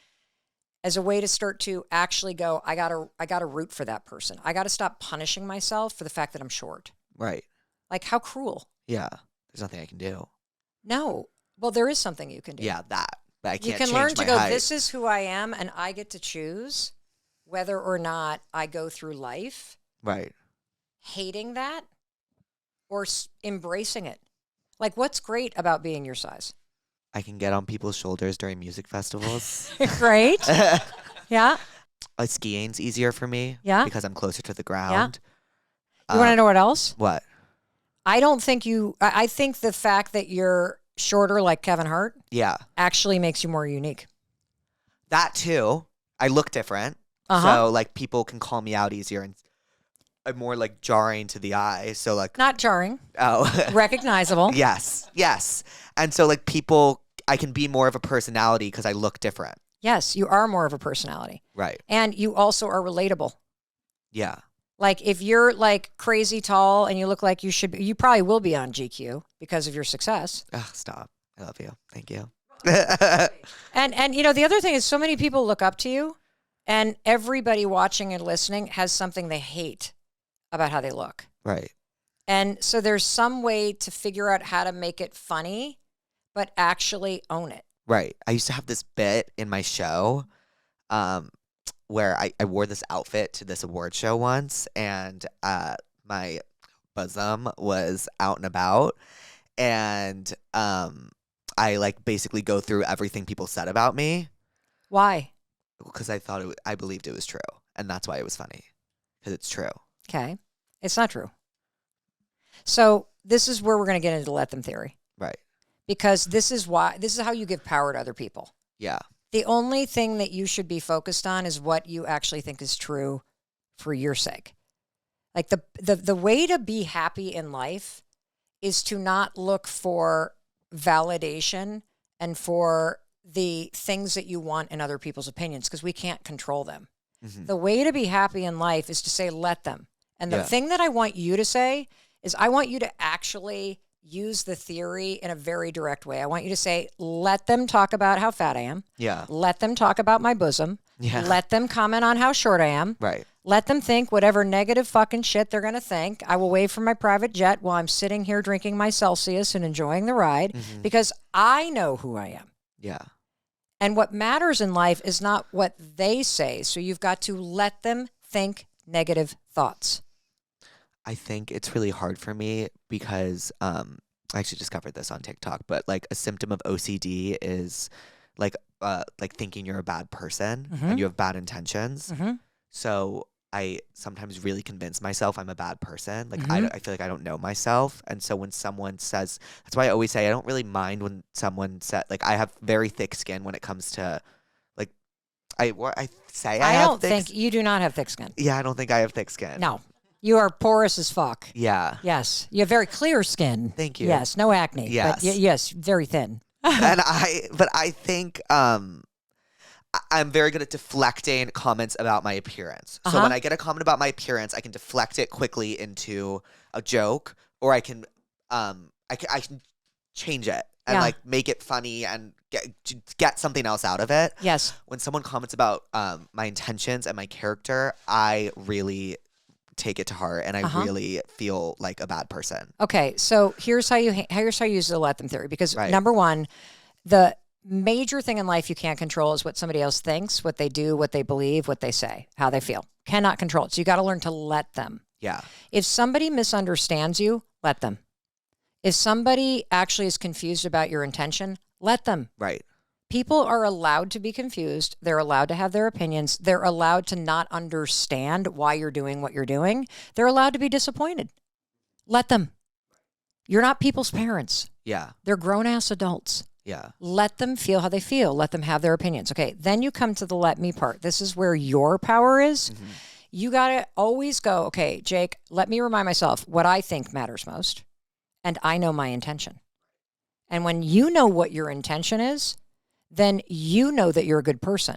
as a way to start to actually go, I gotta root for that person. I gotta stop punishing myself for the fact that I'm short. Right. Like, how cruel. Yeah. There's nothing I can do. No. Well, there is something you can do. Yeah, that. But I can't You can change learn to my go, height. this is who I am, and I get to choose whether or not I go through life Right. hating that or embracing it. Like, what's great about being your size? I can get on people's shoulders during music festivals. Great. Yeah. Skiing's easier for me. Yeah. Because I'm closer to the ground. You want to know what else? What? I don't think I think the fact that you're shorter like Kevin Hart Yeah. actually makes you more unique. That too. I look different. So like people can call me out easier and I'm more like jarring to the eye. So like Not jarring. oh Recognizable. yes. Yes. And so like people I can be more of a personality because I look different. Yes, you are more of a personality. Right. And you also are relatable. Yeah. Like if you're like crazy tall and you look like you should be, you probably will be on GQ because of your success. Ugh, stop. I love you. Thank you. And you know, the other thing is so many people look up to you and everybody watching and listening has something they hate about how they look. Right. And so there's some way to figure out how to make it funny, but actually own it. Right. I used to have this bit in my show where I wore this outfit to this award show once and my bosom was out and about and I like basically go through everything people said about me Why? because I believed it was true and that's why it was funny because it's true. Okay. It's not true. So this is where we're going to get into let them theory. Right. Because this is how you give power to other people. Yeah. The only thing that you should be focused on is what you actually think is true for your sake. Like the way to be happy in life is to not look for validation and for the things that you want in other people's opinions because we can't control them. Mm-hmm. The way to be happy in life is to say, let them. And the thing that I want you to say is I want you to actually use the theory in a very direct way. I want you to say, let them talk about how fat I am. Yeah. Let them talk about my bosom. Yeah. Let them comment on how short I am. Right. Let them think whatever negative fucking shit they're going to think. I will wave from my private jet while I'm sitting here drinking my Celsius and enjoying the ride because I know who I am. Yeah. And what matters in life is not what they say. So you've got to let them think negative thoughts. I think it's really hard for me because I actually discovered this on TikTok, but like a symptom of OCD is like thinking you're a bad person and you have bad intentions. So I sometimes really convince myself I'm a bad person. Like Mm-hmm. I feel like I don't know myself. And so when someone says, that's why I always say I don't really mind when someone said, like, I have very thick skin when it comes to like I I have don't think you do not have thick skin. Yeah, I don't think I have thick skin. No. You are porous as fuck. Yeah. Yes. You have very clear skin. Thank you. Yes. No acne. Yes. But yes, very thin. And I think I'm very good at deflecting comments about my appearance. So when I get a comment about my appearance, I can deflect it quickly into a joke, or I can change it and like make it funny and get something else out of it. Yes. When someone comments about my intentions and my character, I really take it to heart, and I really feel like a bad person. Okay, so here's how you use the let them theory. Because number one, the major thing in life you can't control is what somebody else thinks, what they do, what they believe, what they say, how they feel. Cannot control it. So you got to learn to let them. Yeah. If somebody misunderstands you, let them. If somebody actually is confused about your intention, let them. Right. People are allowed to be confused. They're allowed to have their opinions. They're allowed to not understand why you're doing what you're doing. They're allowed to be disappointed. Let them. You're not people's parents. Yeah. They're grown-ass adults. Yeah. Let them feel how they feel. Let them have their opinions. Okay, then you come to the let me part. This is where your power is. Mm-hmm. You got to always go, okay, Jake, let me remind myself what I think matters most. And I know my intention. And when you know what your intention is, then you know that you're a good person.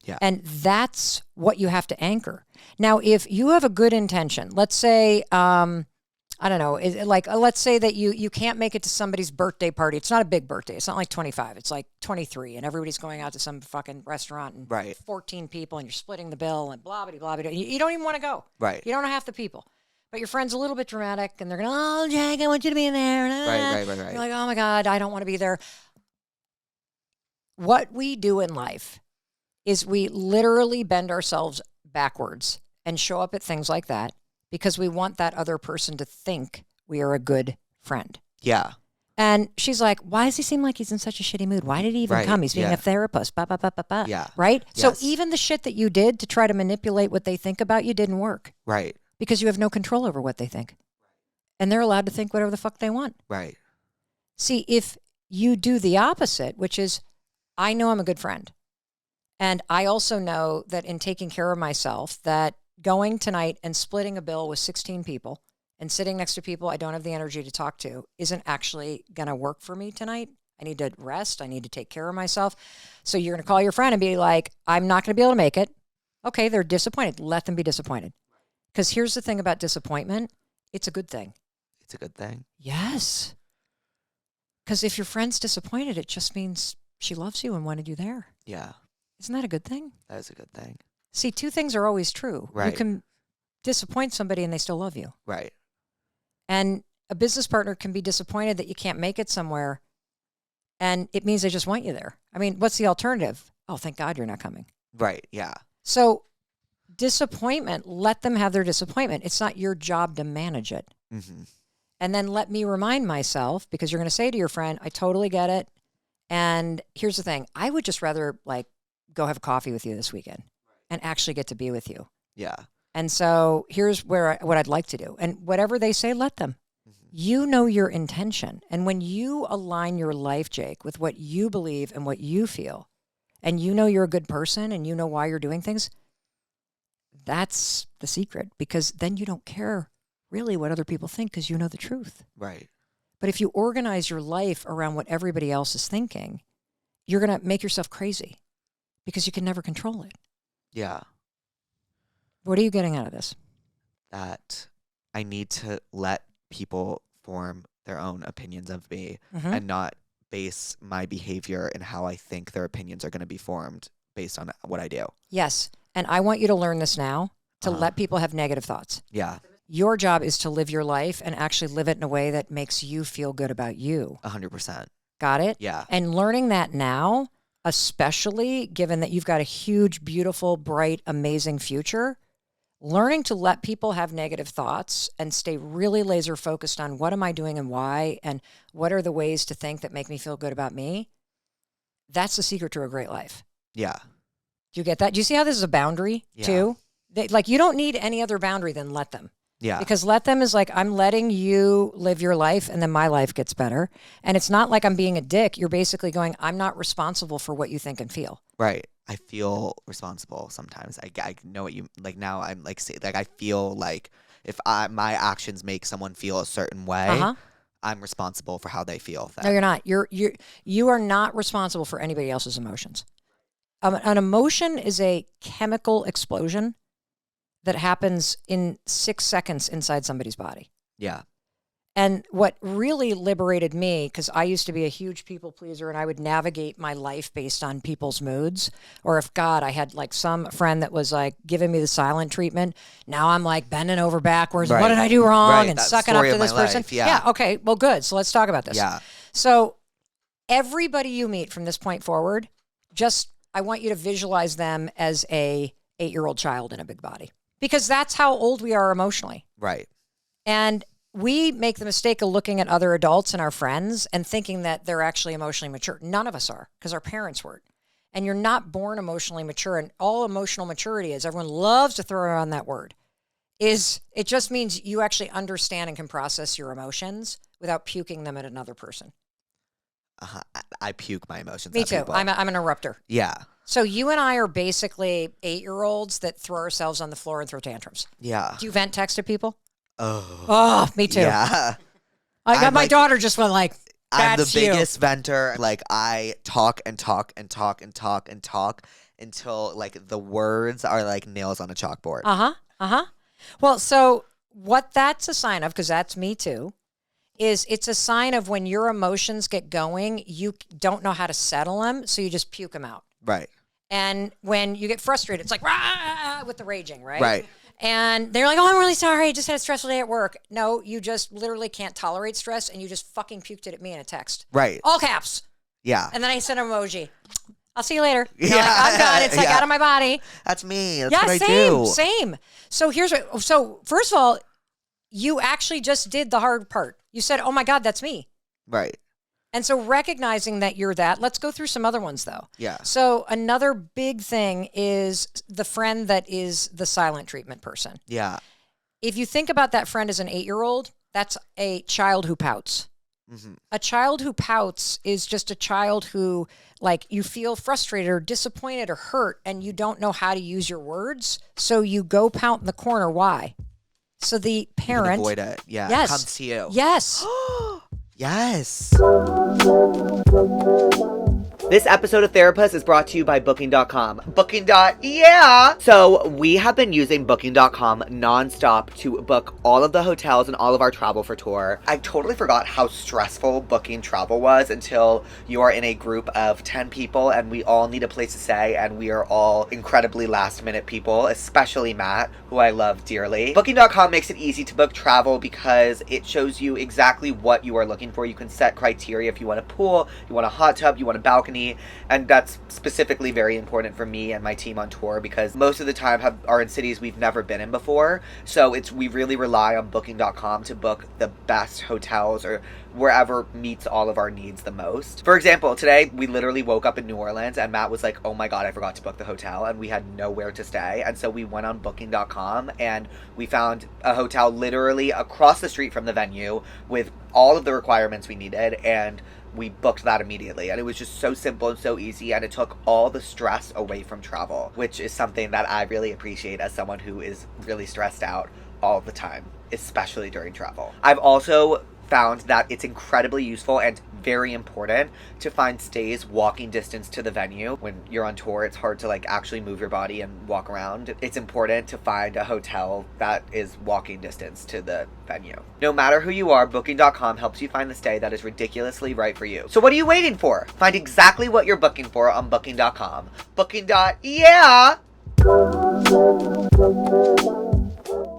Yeah. And that's what you have to anchor. Now, if you have a good intention, let's say, I don't know, let's say that you can't make it to somebody's birthday party. It's not a big birthday. It's not like 25. It's like 23, and everybody's going out to some fucking restaurant and 14 people, and you're splitting the bill and blah, blah, blah, blah. You don't even want to go. Right. You don't know half the people. But your friend's a little bit dramatic, and they're going, oh, Jake, I want you to be in there. Right. You're like, oh, my God, I don't want to be there. What we do in life is we literally bend ourselves backwards and show up at things like that because we want that other person to think we are a good friend. Yeah. And she's like, why does he seem like he's in such a shitty mood? Why did he even come? He's being a therapist. Yeah. Right? Yes. So even the shit that you did to try to manipulate what they think about you didn't work. Right. Because you have no control over what they think. And they're allowed to think whatever the fuck they want. Right. See, if you do the opposite, which is, I know I'm a good friend. And I also know that in taking care of myself, that going tonight and splitting a bill with 16 people and sitting next to people I don't have the energy to talk to isn't actually going to work for me tonight. I need to rest. I need to take care of myself. So you're going to call your friend and be like, I'm not going to be able to make it. Okay, they're disappointed. Let them be disappointed. Because here's the thing about disappointment. It's a good thing. It's a good thing. Yes. Because if your friend's disappointed, it just means she loves you and wanted you there. Yeah. Isn't that a good thing? That is a good thing. See, two things are always true. Right. You can disappoint somebody and they still love you. Right. And a business partner can be disappointed that you can't make it somewhere, and it means they just want you there. I mean, what's the alternative? Oh, thank God you're not coming. Right. Yeah. So disappointment, let them have their disappointment. It's not your job to manage it. Mm-hmm. And then let me remind myself, because you're going to say to your friend, I totally get it. And here's the thing. I would just rather go have coffee with you this weekend and actually get to be with you. Yeah. And so here's what I'd like to do. And whatever they say, let them. Mm-hmm. You know your intention. And when you align your life, Jake, with what you believe and what you feel, and you know you're a good person and you know why you're doing things, that's the secret. Because then you don't care really what other people think because you know the truth. Right. But if you organize your life around what everybody else is thinking, you're going to make yourself crazy because you can never control it. Yeah. What are you getting out of this? That I need to let people form their own opinions of me Mm-hmm. and not base my behavior and how I think their opinions are going to be formed based on what I do. Yes. And I want you to learn this now, to let people have negative thoughts. Yeah. Your job is to live your life and actually live it in a way that makes you feel good about you. 100%. Got it? Yeah. And learning that now, especially given that you've got a huge, beautiful, bright, amazing future, learning to let people have negative thoughts and stay really laser focused on what am I doing and why, and what are the ways to think that make me feel good about me, that's the secret to a great life. Yeah. Do you get that? Do you see how this is a boundary too? You don't need any other boundary than let them. Yeah. Because let them is like, I'm letting you live your life and then my life gets better. And it's not like I'm being a dick. You're basically going, I'm not responsible for what you think and feel. Right. I feel responsible sometimes. I know what you like now. I'm like, say, like I feel like if my actions make someone feel a certain way, I'm responsible for how they feel. Then. No, you're not. You are not responsible for anybody else's emotions. An emotion is a chemical explosion that happens in 6 seconds inside somebody's body. Yeah. And what really liberated me, because I used to be a huge people pleaser and I would navigate my life based on people's moods. Or if God, I had like some friend that was like giving me the silent treatment. Now I'm like bending over backwards. Right. What did I do wrong? Right. And That sucking up story to of my this person. life, yeah. Okay. Well, good. So let's talk about this. Yeah. So everybody you meet from this point forward, I want you to visualize them as a 8-year-old child in a big body. Because that's how old we are emotionally. Right. And we make the mistake of looking at other adults and our friends and thinking that they're actually emotionally mature. None of us are, because our parents weren't. And you're not born emotionally mature. And all emotional maturity is, everyone loves to throw around that word, it just means you actually understand and can process your emotions without puking them at another person. I puke my emotions. Me at too. people. I'm an erupter. Yeah. So you and I are basically 8-year-olds that throw ourselves on the floor and throw tantrums. Yeah. Do you vent text to people? Oh, me too. Yeah. I got my daughter just went like, I'm the that's you. biggest venter. Like I talk and talk and talk and talk and talk until like the words are like nails on a chalkboard. Well, so what that's a sign of, because that's me too, is it's a sign of when your emotions get going, you don't know how to settle them, so you just puke them out. Right. And when you get frustrated, it's like, rah, with the raging, right? Right. And they're like, oh, I'm really sorry. I just had a stressful day at work. No, you just literally can't tolerate stress, and you just fucking puked it at me in a text. Right. All caps. Yeah. And then I sent an emoji. I'll see you later. Yeah. Like, I'm done. It's like out of my body. That's me. That's Yeah, what I same, do. same. So first of all, you actually just did the hard part. You said, oh my God, that's me. Right. And so recognizing that you're that, let's go through some other ones though. Yeah. So another big thing is the friend that is the silent treatment person. Yeah. If you think about that friend as an 8-year-old, that's a child who pouts. Mm-hmm. A child who pouts is just a child who, like, you feel frustrated or disappointed or hurt and you don't know how to use your words. So you go pout in the corner. Why? So the parent. You can avoid it. Yeah. Yes. It comes to you. Yes. Yes. This episode of Therapuss is brought to you by Booking.com. Yeah! So we have been using Booking.com nonstop to book all of the hotels and all of our travel for tour. I totally forgot how stressful booking travel was until you are in a group of 10 people and we all need a place to stay and we are all incredibly last minute people, especially Matt, who I love dearly. Booking.com makes it easy to book travel because it shows you exactly what you are looking for. You can set criteria if you want a pool, you want a hot tub, you want a balcony. And that's specifically very important for me and my team on tour because most of the time are in cities we've never been in before. So we really rely on Booking.com to book the best hotels or wherever meets all of our needs the most. For example, today we literally woke up in New Orleans and Matt was like, oh my God, I forgot to book the hotel, and we had nowhere to stay. And so we went on Booking.com and we found a hotel literally across the street from the venue with all of the requirements we needed, and we booked that immediately. And it was just so simple and so easy, and it took all the stress away from travel, which is something that I really appreciate as someone who is really stressed out all the time, especially during travel. I've also found that it's incredibly useful and very important to find stays walking distance to the venue. When you're on tour, it's hard to like actually move your body and walk around. It's important to find a hotel that is walking distance to the venue. No matter who you are, Booking.com helps you find the stay that is ridiculously right for you. So what are you waiting for? Find exactly what you're booking for on Booking.com. Yeah!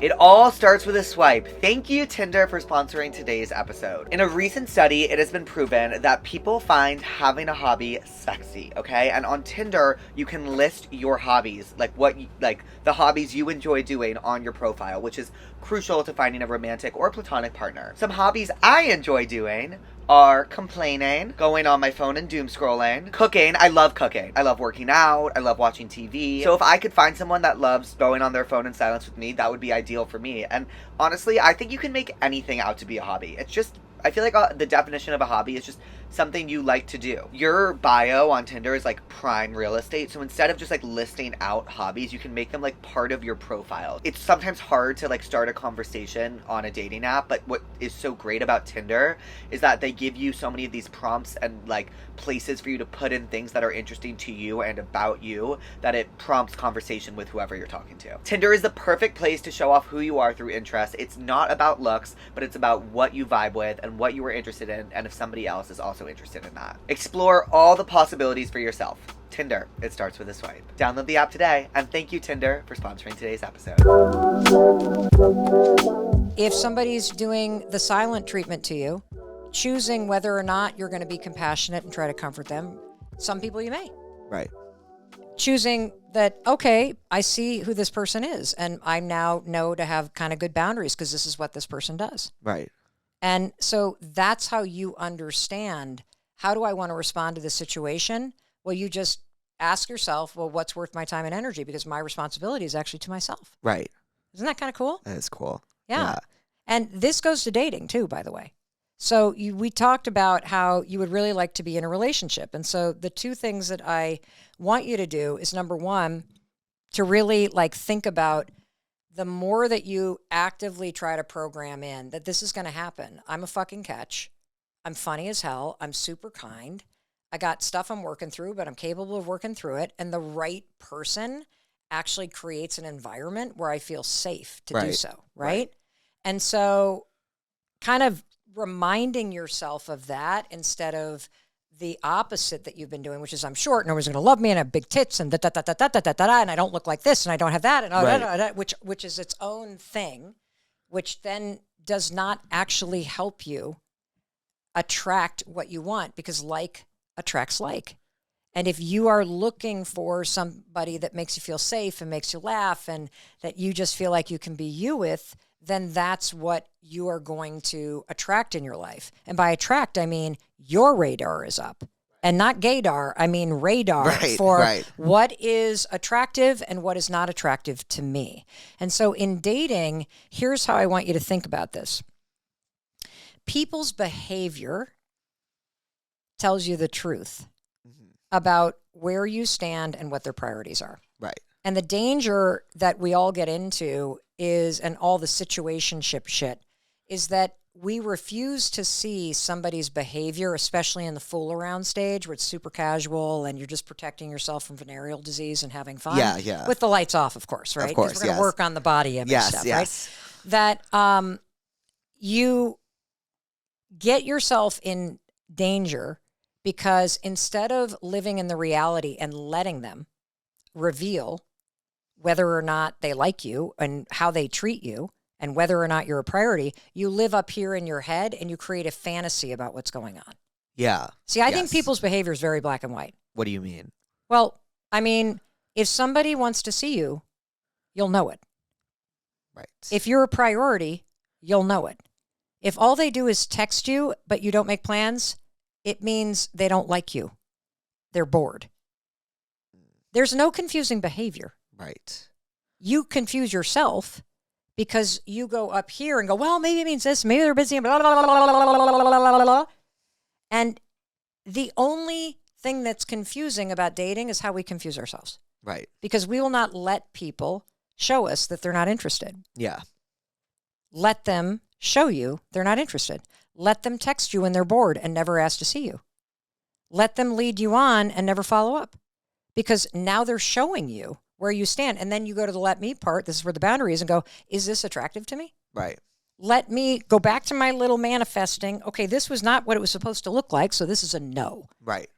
It all starts with a swipe. Thank you, Tinder, for sponsoring today's episode. In a recent study, it has been proven that people find having a hobby sexy, okay? And on Tinder, you can list your hobbies, like the hobbies you enjoy doing on your profile, which is crucial to finding a romantic or platonic partner. Some hobbies I enjoy doing are complaining, going on my phone and doom scrolling, cooking. I love cooking. I love working out. I love watching TV. So if I could find someone that loves going on their phone in silence with me, that would be ideal for me. And honestly, I think you can make anything out to be a hobby. It's just, I feel like the definition of a hobby is just something you like to do. Your bio on Tinder is like prime real estate. So instead of just like listing out hobbies, you can make them like part of your profile. It's sometimes hard to like start a conversation on a dating app, but what is so great about Tinder is that they give you so many of these prompts and like places for you to put in things that are interesting to you and about you, that it prompts conversation with whoever you're talking to. Tinder is the perfect place to show off who you are through interest. It's not about looks, but it's about what you vibe with and what you are interested in, and if somebody else is also interested in that. Explore all the possibilities for yourself. Tinder, it starts with a swipe. Download the app today, and thank you, Tinder, for sponsoring today's episode. If somebody's doing the silent treatment to you, choosing whether or not you're going to be compassionate and try to comfort them, some people you may. Right. Choosing that, okay, I see who this person is, and I now know to have kind of good boundaries because this is what this person does. Right. And so that's how you understand, how do I want to respond to this situation? Well, you just ask yourself, well, what's worth my time and energy? Because my responsibility is actually to myself. Right. Isn't that kind of cool? That is cool. Yeah. And this goes to dating too, by the way. So we talked about how you would really like to be in a relationship. And so the two things that I want you to do is, number one, to really like think about the more that you actively try to program in that this is going to happen. I'm a fucking catch. I'm funny as hell. I'm super kind. I got stuff I'm working through, but I'm capable of working through it. And the right person actually creates an environment where I feel safe to do so. Right? And so kind of reminding yourself of that instead of the opposite that you've been doing, which is I'm short, nobody's going to love me, and I have big tits, and and I don't look like this, and I don't have that, and which is its own thing, which then does not actually help you attract what you want, because like attracts like. And if you are looking for somebody that makes you feel safe and makes you laugh and that you just feel like you can be you with, then that's what you are going to attract in your life. And by attract, I mean your radar is up. And not gaydar, I mean radar for what is attractive and what is not attractive to me. And so in dating, here's how I want you to think about this. People's behavior tells you the truth about where you stand and what their priorities are. Right. And the danger that we all get into is, and all the situationship shit, is that we refuse to see somebody's behavior, especially in the fool around stage where it's super casual and you're just protecting yourself from venereal disease and having fun. Yeah. With the lights off, of course, right? Of course, because we're going to work on the body image stuff, right? That you get yourself in danger because instead of living in the reality and letting them reveal whether or not they like you and how they treat you and whether or not you're a priority, you live up here in your head and you create a fantasy about what's going on. Yeah. See, I think people's behavior is very black and white. What do you mean? Well, I mean, if somebody wants to see you, you'll know it. Right. If you're a priority, you'll know it. If all they do is text you, but you don't make plans, it means they don't like you. They're bored. There's no confusing behavior. Right. You confuse yourself because you go up here and go, well, maybe it means this, maybe they're busy, blah, blah, blah, blah, blah, blah, blah, blah. And the only thing that's confusing about dating is how we confuse ourselves. Right. Because we will not let people show us that they're not interested. Yeah. Let them show you they're not interested. Let them text you when they're bored and never ask to see you. Let them lead you on and never follow up. Because now they're showing you where you stand. And then you go to the let me part, this is where the boundary is, and go, is this attractive to me? Right. Let me go back to my little manifesting. Okay, this was not what it was supposed to look like, so this is a no. Right.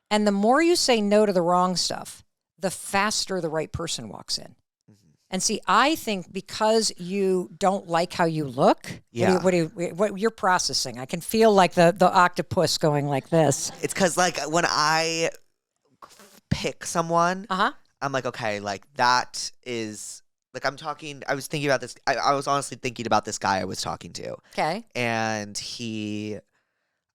And the more you say no to the wrong stuff, the faster the right person walks in. Mm-hmm. And see, I think because you don't like how you look, what you're processing, I can feel like the octopus going like this. It's because like when I pick someone, I'm like, okay, like that is like I was thinking about this. I was honestly thinking about this guy I was talking to. Okay. And he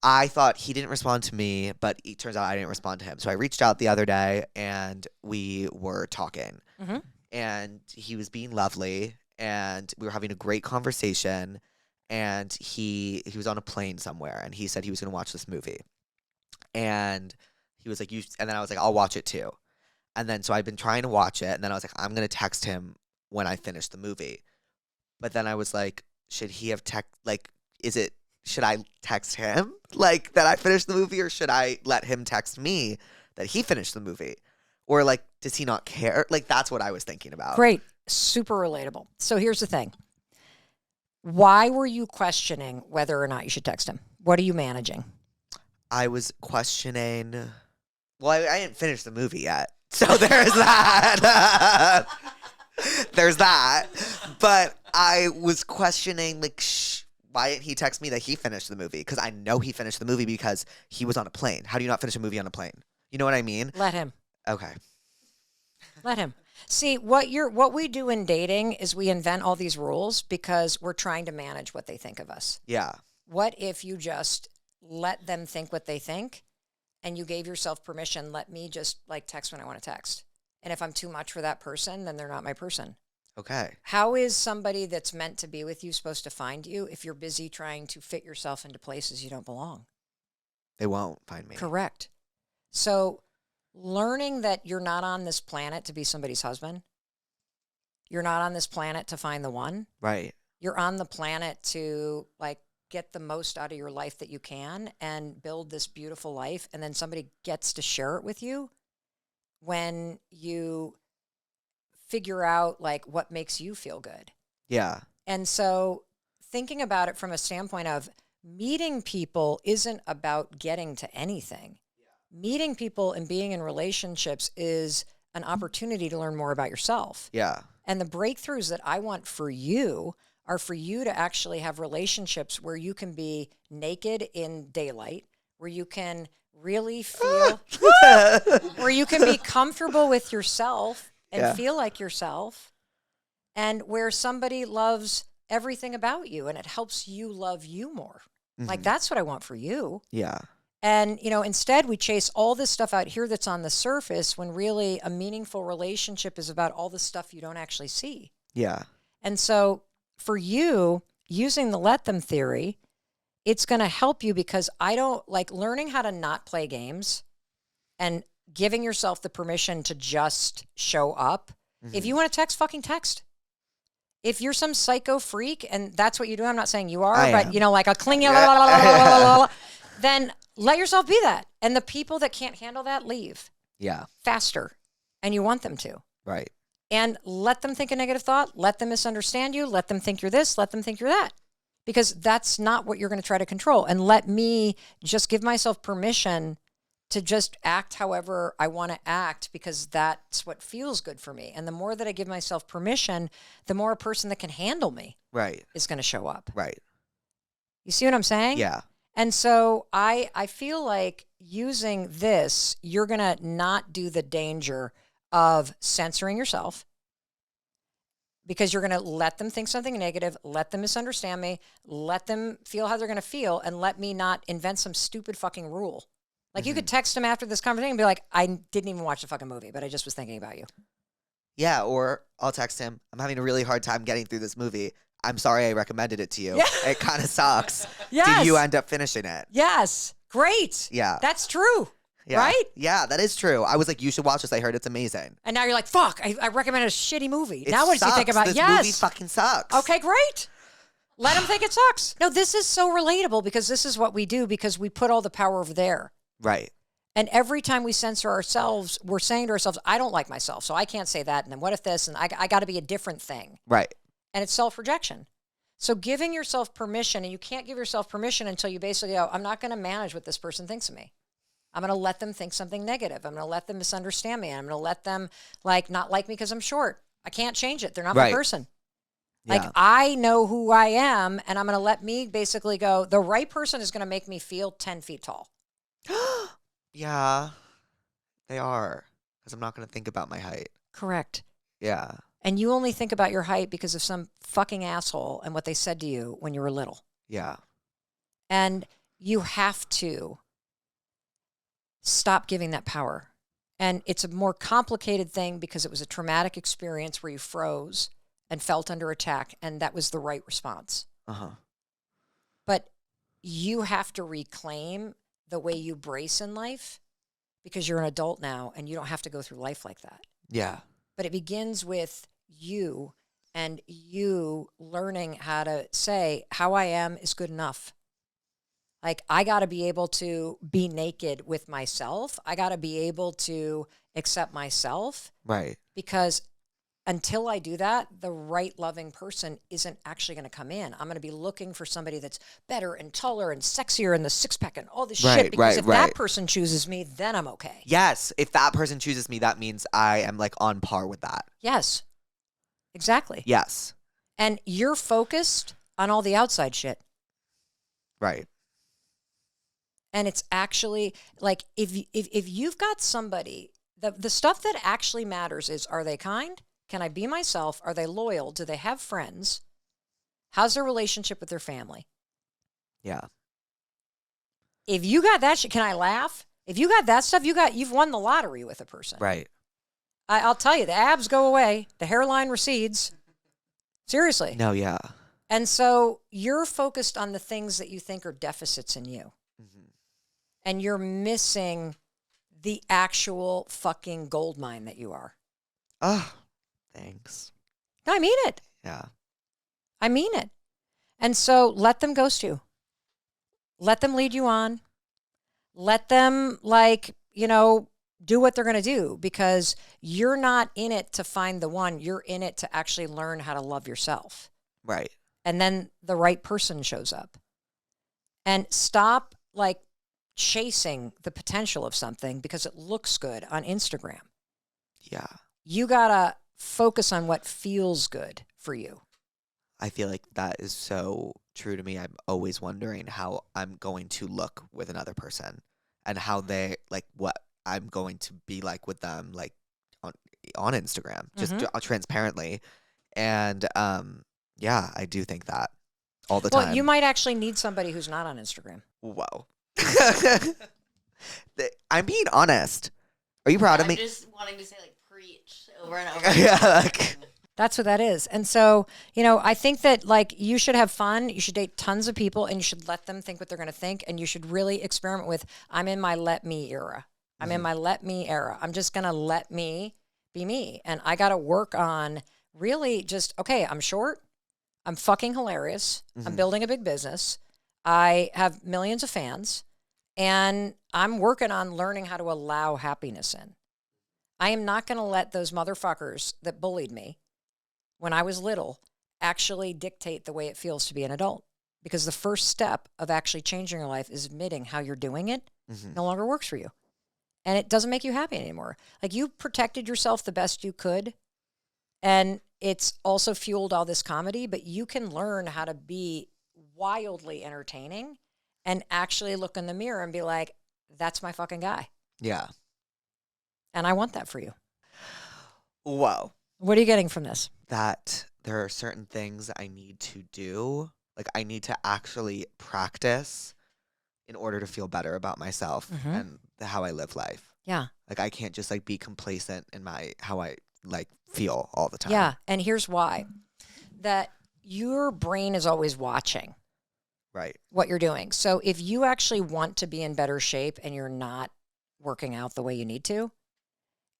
I thought he didn't respond to me, but it turns out I didn't respond to him. So I reached out the other day and we were talking. Mm-hmm. And he was being lovely and we were having a great conversation. And he was on a plane somewhere and he said he was going to watch this movie. And he was like, and then I was like, I'll watch it too. And then so I've been trying to watch it. And then I was like, I'm going to text him when I finish the movie. But then I was like, should he have should I text him like that I finished the movie, or should I let him text me that he finished the movie? Or like, does he not care? Like, that's what I was thinking about. Great. Super relatable. So here's the thing. Why were you questioning whether or not you should text him? What are you managing? I was questioning. Well, I didn't finish the movie yet. So there's that. There's that. But I was questioning, like, why didn't he text me that he finished the movie? Because I know he finished the movie because he was on a plane. How do you not finish a movie on a plane? You know what I mean? Let him. Okay. Let him. See, what we do in dating is we invent all these rules because we're trying to manage what they think of us. Yeah. What if you just let them think what they think and you gave yourself permission, let me just like text when I want to text. And if I'm too much for that person, then they're not my person. Okay. How is somebody that's meant to be with you supposed to find you if you're busy trying to fit yourself into places you don't belong? They won't find me. Correct. So learning that you're not on this planet to be somebody's husband. You're not on this planet to find the one. Right. You're on the planet to like get the most out of your life that you can and build this beautiful life. And then somebody gets to share it with you when you figure out like what makes you feel good. Yeah. And so thinking about it from a standpoint of meeting people isn't about getting to anything. Meeting people and being in relationships is an opportunity to learn more about yourself. Yeah. And the breakthroughs that I want for you are for you to actually have relationships where you can be naked in daylight, where you can really feel, where you can be comfortable with yourself and feel like yourself, and where somebody loves everything about you and it helps you love you more. Mm-hmm. Like, that's what I want for you. Yeah. And, you know, instead we chase all this stuff out here that's on the surface when really a meaningful relationship is about all the stuff you don't actually see. Yeah. And so for you, using the let them theory, it's going to help you because I don't like learning how to not play games and giving yourself the permission to just show up. Mm-hmm. If you want to text, fucking text. If you're some psycho freak and that's what you do, I'm not saying you are, but you know, like a clingy, then let yourself be that. And the people that can't handle that, leave. Yeah. Faster. And you want them to. Right. And let them think a negative thought. Let them misunderstand you. Let them think you're this. Let them think you're that. Because that's not what you're going to try to control. And let me just give myself permission to just act however I want to act because that's what feels good for me. And the more that I give myself permission, the more a person that can handle me is going to show up. Right. You see what I'm saying? Yeah. And so I feel like using this, you're going to not do the danger of censoring yourself because you're going to let them think something negative, let them misunderstand me, let them feel how they're going to feel, and let me not invent some stupid fucking rule. Like, you could text them after this conversation and be like, I didn't even watch the fucking movie, but I just was thinking about you. Yeah, or I'll text him, I'm having a really hard time getting through this movie. I'm sorry I recommended it to you. Yeah. It kind of sucks. Yes. Do you end up finishing it? Yes. Great. Yeah. That's true. Yeah. Right? Yeah, that is true. I was like, you should watch this. I heard it's amazing. And now you're like, fuck, I recommended a shitty movie. Now what do you think about it? This movie fucking sucks. Okay, great. Let them think it sucks. No, this is so relatable because this is what we do because we put all the power over there. Right. And every time we censor ourselves, we're saying to ourselves, I don't like myself, so I can't say that. And then what if this? And I got to be a different thing. Right. And it's self-rejection. So giving yourself permission, and you can't give yourself permission until you basically go, I'm not going to manage what this person thinks of me. I'm going to let them think something negative. I'm going to let them misunderstand me. I'm going to let them like not like me because I'm short. I can't change it. They're not my person. Yeah. Like, I know who I am, and I'm going to let me basically go, the right person is going to make me feel 10 feet tall. Yeah, they are. Because I'm not going to think about my height. Correct. Yeah. And you only think about your height because of some fucking asshole and what they said to you when you were little. Yeah. And you have to stop giving that power. And it's a more complicated thing because it was a traumatic experience where you froze and felt under attack, and that was the right response. But you have to reclaim the way you brace in life because you're an adult now and you don't have to go through life like that. Yeah. But it begins with you and you learning how to say, how I am is good enough. Like, I got to be able to be naked with myself. I got to be able to accept myself. Right. Because until I do that, the right loving person isn't actually going to come in. I'm going to be looking for somebody that's better and taller and sexier and the six pack and all this shit. Because if that person chooses me, then I'm okay. Yes. If that person chooses me, that means I am like on par with that. Yes. Exactly. Yes. And you're focused on all the outside shit. Right. And it's actually like, if you've got somebody, the stuff that actually matters is, are they kind? Can I be myself? Are they loyal? Do they have friends? How's their relationship with their family? Yeah. If you got that shit, can I laugh? If you got that stuff, you've won the lottery with a person. Right. I'll tell you, the abs go away, the hairline recedes. Seriously. No, yeah. And so you're focused on the things that you think are deficits in you. Mm-hmm. And you're missing the actual fucking gold mine that you are. Oh, thanks. No, I mean it. Yeah. I mean it. And so let them ghost you. Let them lead you on. Let them, do what they're going to do, because you're not in it to find the one. You're in it to actually learn how to love yourself. Right. And then the right person shows up. And stop, chasing the potential of something because it looks good on Instagram. Yeah. You got to focus on what feels good for you. I feel like that is so true to me. I'm always wondering how I'm going to look with another person and how they, what I'm going to be like with them, on Instagram, just transparently. And, yeah, I do think that all the time. Well, you might actually need somebody who's not on Instagram. Whoa. I'm being honest. Are you proud of me? I'm just wanting to say, preach over and over. Yeah, That's what that is. And so, I think that you should have fun. You should date tons of people and you should let them think what they're going to think. And you should really experiment with, I'm in my let me era. I'm in my let me era. I'm just going to let me be me. And I got to work on really just, okay, I'm short. I'm fucking hilarious. I'm building a big business. I have millions of fans. And I'm working on learning how to allow happiness in. I am not going to let those motherfuckers that bullied me when I was little actually dictate the way it feels to be an adult. Because the first step of actually changing your life is admitting how you're doing it no longer works for you. And it doesn't make you happy anymore. You protected yourself the best you could. And it's also fueled all this comedy, but you can learn how to be wildly entertaining and actually look in the mirror and be like, that's my fucking guy. Yeah. And I want that for you. Whoa. What are you getting from this? That there are certain things I need to do. I need to actually practice in order to feel better about myself and how I live life. Yeah. I can't just be complacent in how I feel all the time. Yeah. And here's why. That your brain is always watching. Right. What you're doing. So if you actually want to be in better shape and you're not working out the way you need to,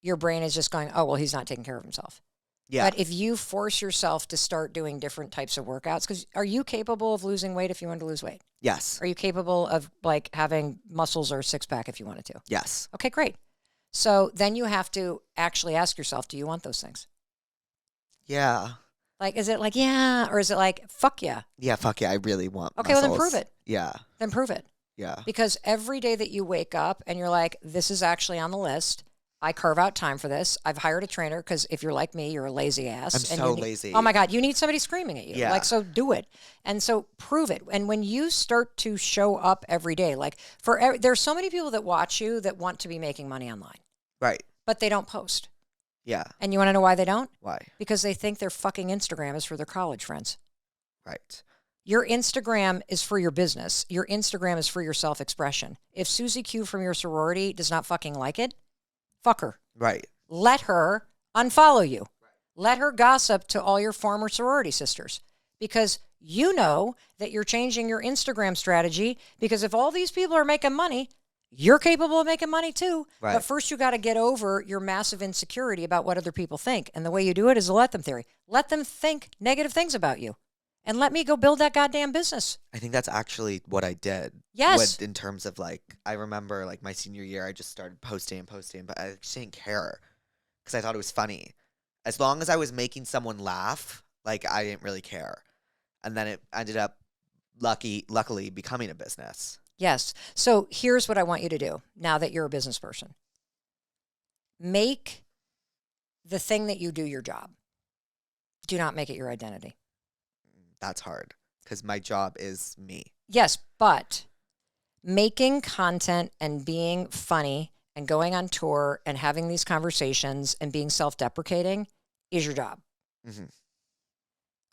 your brain is just going, oh, well, he's not taking care of himself. Yeah. But if you force yourself to start doing different types of workouts, because are you capable of losing weight if you wanted to lose weight? Yes. Are you capable of having muscles or a six pack if you wanted to? Yes. Okay, great. So then you have to actually ask yourself, do you want those things? Yeah. Is it yeah, or is it fuck yeah? Yeah, fuck yeah, I really want Okay, muscles. well then prove it. Yeah. Then prove it. Yeah. Because every day that you wake up and you're like, this is actually on the list. I carve out time for this. I've hired a trainer because if you're like me, you're a lazy ass. I'm so lazy. Oh my God, you need somebody screaming at you. Yeah. So do it. And so prove it. And when you start to show up every day, there's so many people that watch you that want to be making money online. Right. But they don't post. Yeah. And you want to know why they don't? Why? Because they think their fucking Instagram is for their college friends. Right. Your Instagram is for your business. Your Instagram is for your self-expression. If Susie Q from your sorority does not fucking like it, fuck her. Right. Let her unfollow you. Let her gossip to all your former sorority sisters, because you know that you're changing your Instagram strategy, because if all these people are making money, you're capable of making money too. Right. But first you got to get over your massive insecurity about what other people think. And the way you do it is the let them theory. Let them think negative things about you. And let me go build that goddamn business. I think that's actually what I did. Yes. In terms of like, I remember like my senior year, I just started posting, but I just didn't care because I thought it was funny. As long as I was making someone laugh, like I didn't really care. And then it ended up luckily becoming a business. Yes. So here's what I want you to do now that you're a business person. Make the thing that you do your job. Do not make it your identity. That's hard because my job is me. Yes, but making content and being funny and going on tour and having these conversations and being self-deprecating is your job. Mm-hmm.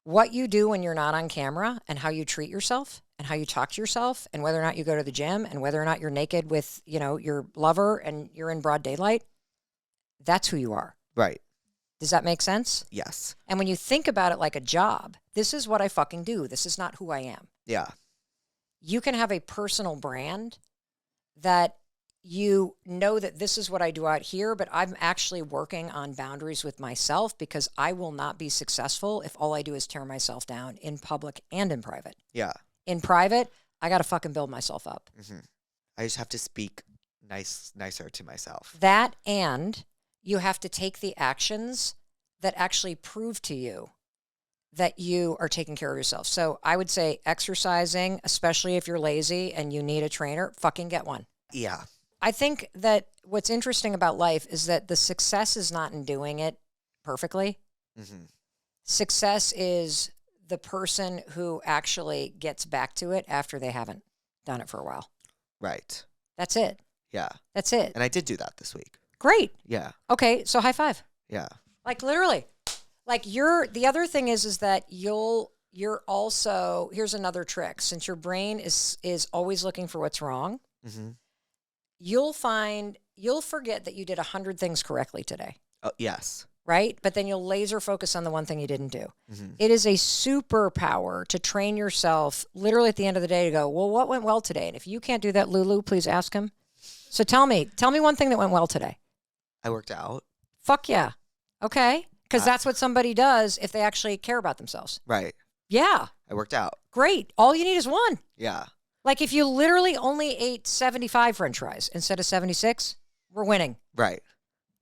What you do when you're not on camera and how you treat yourself and how you talk to yourself and whether or not you go to the gym and whether or not you're naked with, your lover and you're in broad daylight, that's who you are. Right. Does that make sense? Yes. And when you think about it like a job, this is what I fucking do. This is not who I am. Yeah. You can have a personal brand that you know that this is what I do out here, but I'm actually working on boundaries with myself because I will not be successful if all I do is tear myself down in public and in private. Yeah. In private, I got to fucking build myself up. Mm-hmm. I just have to speak nicer to myself. That, and you have to take the actions that actually prove to you that you are taking care of yourself. So I would say exercising, especially if you're lazy and you need a trainer, fucking get one. Yeah. I think that what's interesting about life is that the success is not in doing it perfectly. Mm-hmm. Success is the person who actually gets back to it after they haven't done it for a while. Right. That's it. Yeah. That's it. And I did do that this week. Great. Yeah. Okay, so high five. Yeah. Like literally. Like the other thing is that you're also, here's another trick. Since your brain is always looking for what's wrong, mm-hmm. you'll forget that you did 100 things correctly today. Oh, yes. Right? But then you'll laser focus on the one thing you didn't do. Mm-hmm. It is a superpower to train yourself literally at the end of the day to go, well, what went well today? And if you can't do that, Lulu, please ask him. So tell me one thing that went well today. I worked out. Fuck yeah. Okay. Because that's what somebody does if they actually care about themselves. Right. Yeah. I worked out. Great. All you need is one. Yeah. Like if you literally only ate 75 French fries instead of 76, we're winning. Right.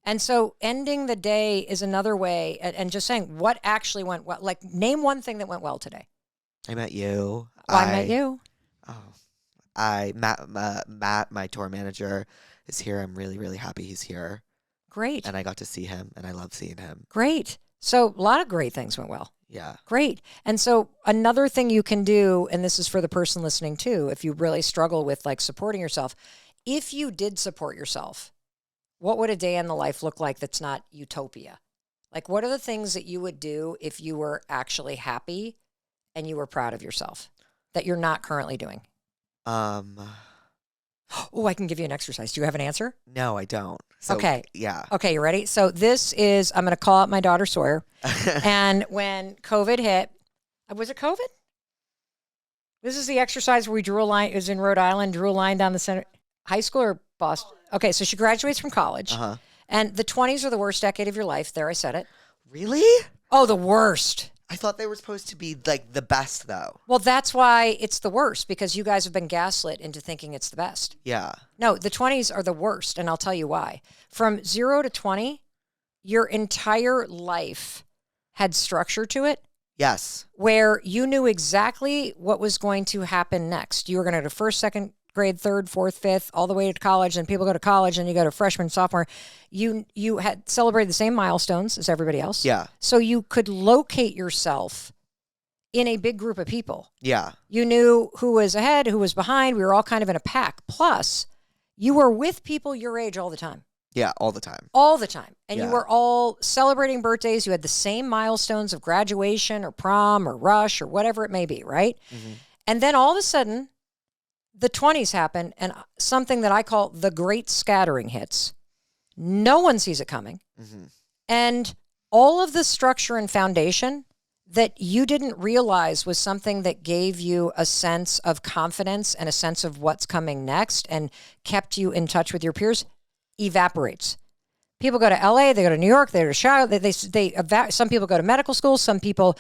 And so ending the day is another way, and just saying what actually went well. Like name one thing that went well today. I met you. I met you. Oh, Matt, my tour manager, is here. I'm really, really happy he's here. Great. And I got to see him, and I love seeing him. Great. So a lot of great things went well. Yeah. Great. And so another thing you can do, and this is for the person listening too, if you really struggle with like supporting yourself, if you did support yourself, what would a day in the life look like that's not utopia? Like what are the things that you would do if you were actually happy and you were proud of yourself that you're not currently doing? Oh, I can give you an exercise. Do you have an answer? No, I don't. So, okay. Yeah. Okay, you ready? So this is, I'm going to call out my daughter Sawyer. And when COVID hit, was it COVID? This is the exercise where we drew a line. It was in Rhode Island, drew a line down the center. High school or Boston? Okay, so she graduates from college. Uh-huh. And the 20s are the worst decade of your life. There, I said it. Really? Oh, the worst. I thought they were supposed to be like the best though. Well, that's why it's the worst, because you guys have been gaslit into thinking it's the best. Yeah. No, the 20s are the worst, and I'll tell you why. From 0 to 20, your entire life had structure to it. Yes. Where you knew exactly what was going to happen next. You were going to go to first, second grade, third, fourth, fifth, all the way to college, and people go to college and you go to freshman, sophomore. You had celebrated the same milestones as everybody else. Yeah. So you could locate yourself in a big group of people. Yeah. You knew who was ahead, who was behind. We were all kind of in a pack. Plus, you were with people your age all the time. Yeah, all the time. All the time. And you Yeah. were all celebrating birthdays. You had the same milestones of graduation or prom or rush or whatever it may be, right? Mm-hmm. And then all of a sudden, the 20s happen and something that I call the great scattering hits. No one sees it coming. Mm-hmm. And all of the structure and foundation that you didn't realize was something that gave you a sense of confidence and a sense of what's coming next and kept you in touch with your peers evaporates. People go to LA, they go to New York, they go to Chicago, some people go to medical school, some people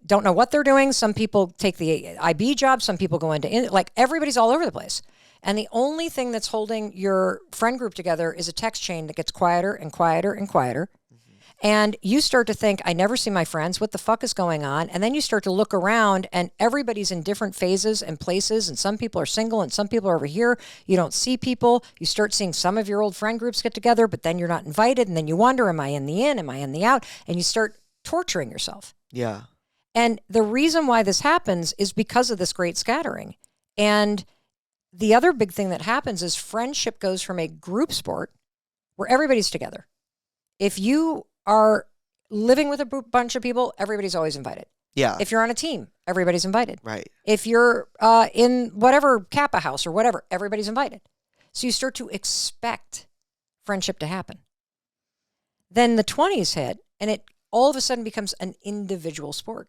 don't know what they're doing, some people take the IB job, some people go into everybody's all over the place. And the only thing that's holding your friend group together is a text chain that gets quieter and quieter and quieter. And you start to think, I never see my friends. What the fuck is going on? And then you start to look around and everybody's in different phases and places. And some people are single and some people are over here. You don't see people. You start seeing some of your old friend groups get together, but then you're not invited. And then you wonder, am I in the in? Am I in the out? And you start torturing yourself. Yeah. And the reason why this happens is because of this great scattering. And the other big thing that happens is friendship goes from a group sport where everybody's together. If you are living with a bunch of people, everybody's always invited. Yeah. If you're on a team, everybody's invited. Right. If you're in whatever Kappa house or whatever, everybody's invited. So you start to expect friendship to happen. Then the 20s hit, and it all of a sudden becomes an individual sport.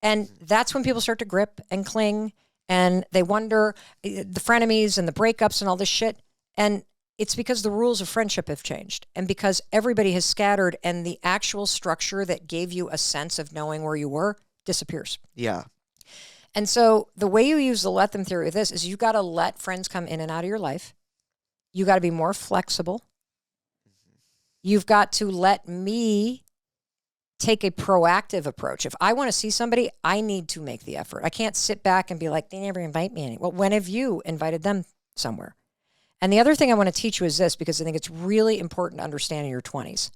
And that's when people start to grip and cling, and they wonder the frenemies and the breakups and all this shit. And it's because the rules of friendship have changed and because everybody has scattered and the actual structure that gave you a sense of knowing where you were disappears. Yeah. And so the way you use the let them theory of this is you got to let friends come in and out of your life. You got to be more flexible. You've got to let me take a proactive approach. If I want to see somebody, I need to make the effort. I can't sit back and be like, they never invite me anywhere. Well, when have you invited them somewhere? And the other thing I want to teach you is this, because I think it's really important to understand in your 20s.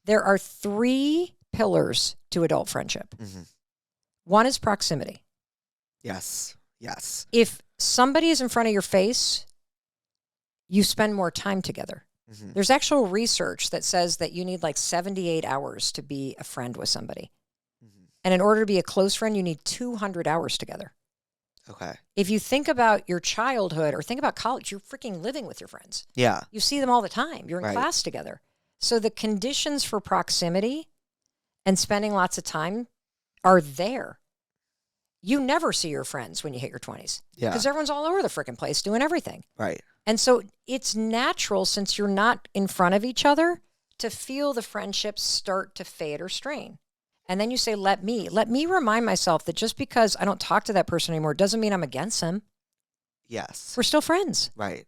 There are 3 pillars to adult friendship. Mm-hmm. One is proximity. Yes. Yes. If somebody is in front of your face, you spend more time together. Mm-hmm. There's actual research that says that you need 78 hours to be a friend with somebody. Mm-hmm. And in order to be a close friend, you need 200 hours together. Okay. If you think about your childhood or think about college, you're freaking living with your friends. Yeah. You see them all the time. You're in class together. So the conditions for proximity and spending lots of time are there. You never see your friends when you hit your 20s. Yeah. Because everyone's all over the freaking place doing everything. Right. And so it's natural, since you're not in front of each other, to feel the friendships start to fade or strain. And then you say, let me remind myself that just because I don't talk to that person anymore doesn't mean I'm against him. Yes. We're still friends. Right.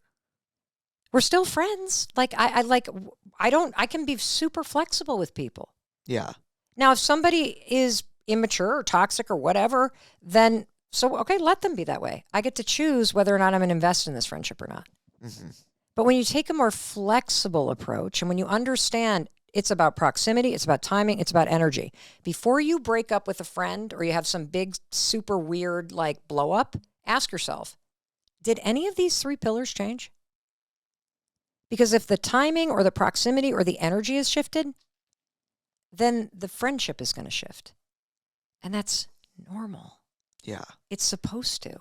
We're still friends. I can be super flexible with people. Yeah. Now, if somebody is immature or toxic or whatever, then okay, let them be that way. I get to choose whether or not I'm going to invest in this friendship or not. Mm-hmm. But when you take a more flexible approach and when you understand it's about proximity, it's about timing, it's about energy. Before you break up with a friend or you have some big, super weird blow up, ask yourself, did any of these 3 pillars change? Because if the timing or the proximity or the energy is shifted, then the friendship is going to shift. And that's normal. Yeah. It's supposed to.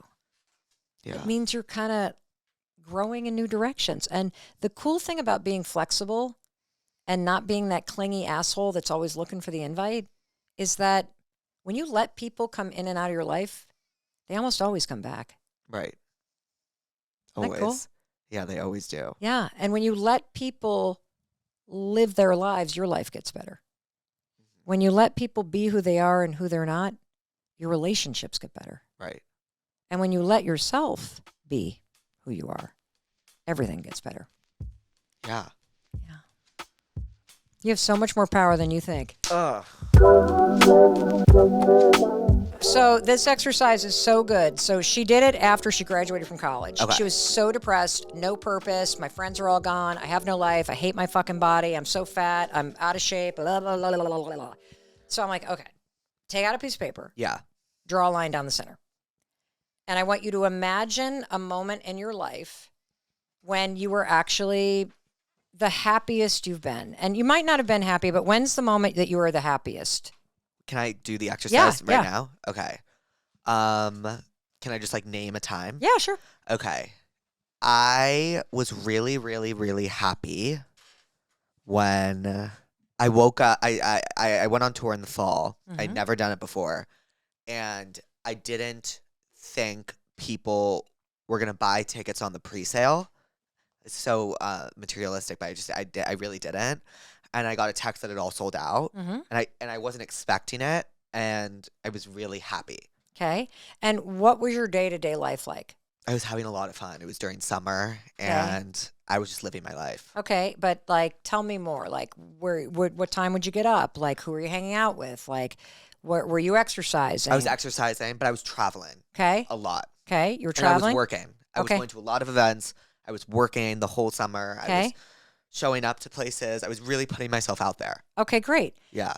Yeah. It means you're kind of growing in new directions. And the cool thing about being flexible and not being that clingy asshole that's always looking for the invite is that when you let people come in and out of your life, they almost always come back. Right. Isn't that cool? Yeah, they always do. Yeah. And when you let people live their lives, your life gets better. When you let people be who they are and who they're not, your relationships get better. Right. And when you let yourself be who you are, everything gets better. Yeah. Yeah. You have so much more power than you think. So this exercise is so good. So she did it after she graduated from college. Okay. She was so depressed, no purpose. My friends are all gone. I have no life. I hate my fucking body. I'm so fat. I'm out of shape. Blah, blah, blah, blah, blah, blah. So I'm like, okay, take out a piece of paper. Yeah. Draw a line down the center. And I want you to imagine a moment in your life when you were actually the happiest you've been? And you might not have been happy, but when's the moment that you were the happiest? Can I do the exercise Yeah. now? Okay. Can I just like name a time? Yeah, sure. Okay. I was really, really, really happy when I woke up. I went on tour in the fall. I'd never done it before. And I didn't think people were going to buy tickets on the pre-sale. It's so materialistic, but I really didn't. And I got a text that it all sold out. And I wasn't expecting it. And I was really happy. Okay. And what was your day-to-day life like? I was having a lot of fun. It was during summer, and I was just living my life. Okay, but like, tell me more. Like, what time would you get up? Like, who were you hanging out with? Like, were you exercising? I was exercising, but I was traveling. Okay. A lot. Okay, you were traveling? And I was working. I was going to a lot of events. I was working the whole summer. Okay. I was showing up to places. I was really putting myself out there. Okay, great. Yeah.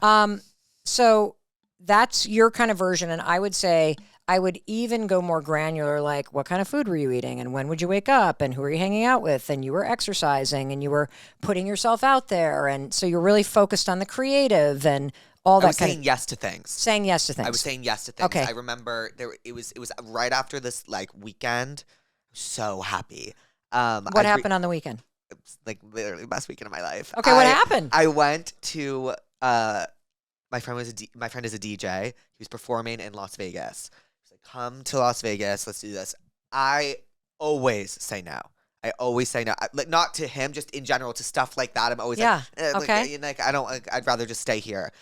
So that's your kind of version, and I would say I would even go more granular, like what kind of food were you eating and when would you wake up and who are you hanging out with, and you were exercising and you were putting yourself out there, and so you're really focused on the creative and all that kind of saying yes to things. Saying yes to things. I was saying yes to things. Okay. I remember it was right after this like weekend. I was so happy. What happened on the weekend? It was like literally the best weekend of my life. Okay, what happened? I went to my friend is a DJ. He was performing in Las Vegas. He's like, "Come to Las Vegas. Let's do this." I always say no. I always say no. Like, not to him, just in general, to stuff like that. I'm always like, okay. like I don't. Like, I'd rather just stay here.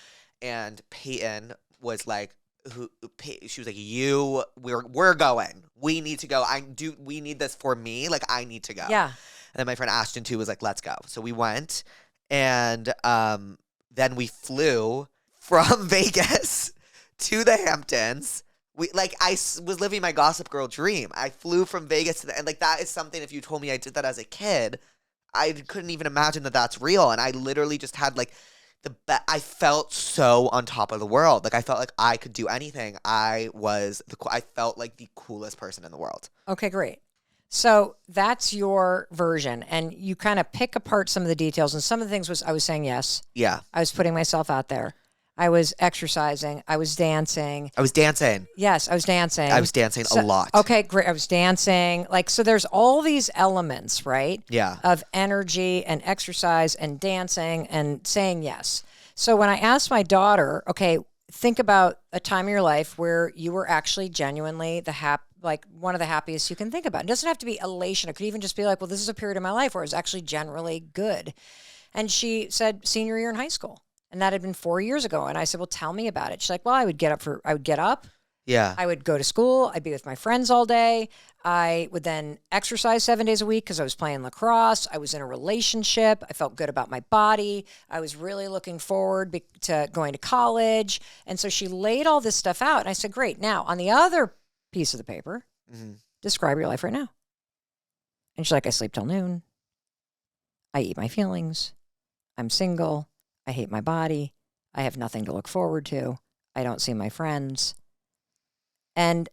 And Peyton was like, she was like, we're going. We need to go. We need this for me. Like, I need to go. Yeah. And then my friend Ashton too was like, let's go. So we went, and then we flew from Vegas to the Hamptons. I was living my Gossip Girl dream. I flew from Vegas and like that is something. If you told me I did that as a kid, I couldn't even imagine that that's real. And I literally just had like I felt so on top of the world. Like I felt like I could do anything. I felt like the coolest person in the world. Okay, great. So that's your version, and you kind of pick apart some of the details. And some of the things was I was saying yes. Yeah. I was putting myself out there. I was exercising. I was dancing. I was dancing. Yes, I was dancing. I was dancing a lot. Okay, great. I was dancing. Like, so there's all these elements, right? Yeah. Of energy and exercise and dancing and saying yes. So when I asked my daughter, okay, think about a time in your life where you were actually genuinely like one of the happiest you can think about. It doesn't have to be elation. It could even just be like, well, this is a period of my life where it was actually generally good. And she said senior year in high school. And that had been 4 years ago. And I said, well, tell me about it. She's like, well, I would get up. Yeah. I would go to school. I'd be with my friends all day. I would then exercise 7 days a week because I was playing lacrosse. I was in a relationship. I felt good about my body. I was really looking forward to going to college. And so she laid all this stuff out. And I said, great. Now, on the other piece of the paper, describe your life right now. And she's like, I sleep till noon. I eat my feelings. I'm single. I hate my body. I have nothing to look forward to. I don't see my friends. And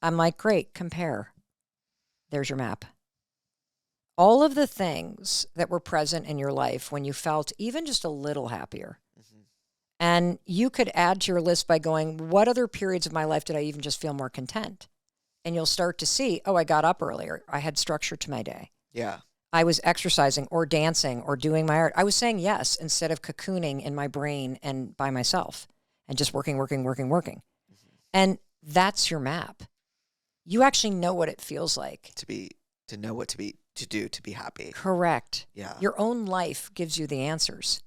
I'm like, great, compare. There's your map. All of the things that were present in your life when you felt even just a little happier. And you could add to your list by going, what other periods of my life did I even just feel more content? And you'll start to see, oh, I got up earlier. I had structure to my day. Yeah. I was exercising or dancing or doing my art. I was saying yes instead of cocooning in my brain and by myself and just working. And that's your map. You actually know what it feels like. To be happy. Correct. Yeah. Your own life gives you the answers.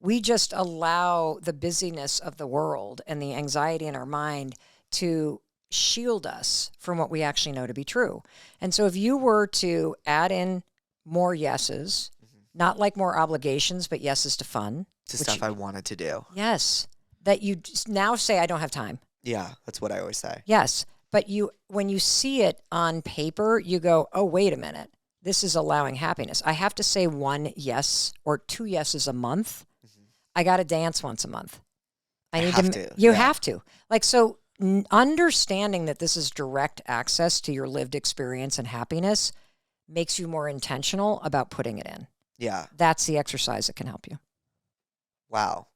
We just allow the busyness of the world and the anxiety in our mind to shield us from what we actually know to be true. And so if you were to add in more yeses, not like more obligations, but yeses to fun. To stuff I wanted to do. Yes. That you now say, I don't have time. Yeah, that's what I always say. Yes. But when you see it on paper, you go, oh, wait a minute. This is allowing happiness. I have to say one yes or two yeses a month. I got to dance once a month. I need to. You have to. Like, so understanding that this is direct access to your lived experience and happiness makes you more intentional about putting it in. Yeah. That's the exercise that can help you. Wow.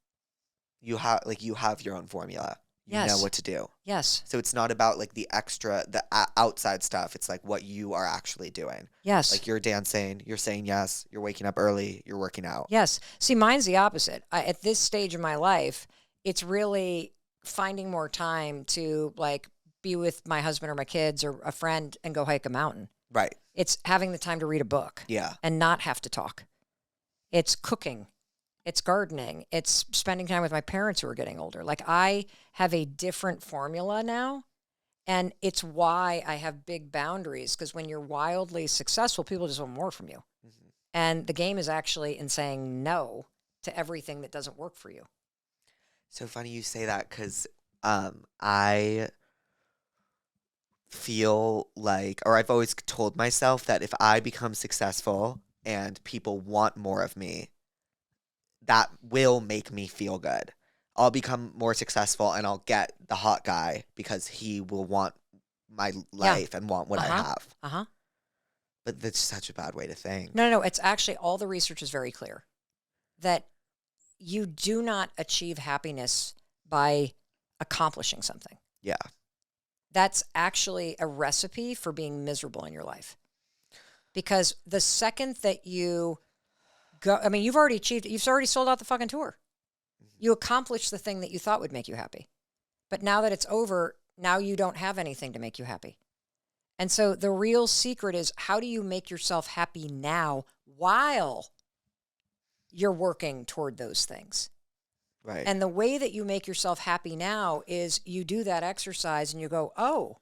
You have your own formula. You know what to do. Yes. So it's not about like the extra, the outside stuff. It's like what you are actually doing. Yes. Like you're dancing, you're saying yes, you're waking up early, you're working out. Yes. See, mine's the opposite. At this stage of my life, it's really finding more time to like be with my husband or my kids or a friend and go hike a mountain. Right. It's having the time to read a book. Yeah. And not have to talk. It's cooking. It's gardening. It's spending time with my parents who are getting older. Like I have a different formula now. And it's why I have big boundaries, because when you're wildly successful, people just want more from you. Mm-hmm. And the game is actually in saying no to everything that doesn't work for you. So funny you say that, because I feel like, or I've always told myself that if I become successful and people want more of me, that will make me feel good. I'll become more successful and I'll get the hot guy because he will want my life and want what I have. But that's such a bad way to think. No. It's actually, all the research is very clear that you do not achieve happiness by accomplishing something. Yeah. That's actually a recipe for being miserable in your life. Because the second that you go, I mean, you've already achieved it. You've already sold out the fucking tour. You accomplished the thing that you thought would make you happy. But now that it's over, now you don't have anything to make you happy. And so the real secret is, how do you make yourself happy now while you're working toward those things? Right. And the way that you make yourself happy now is you do that exercise and you go, oh,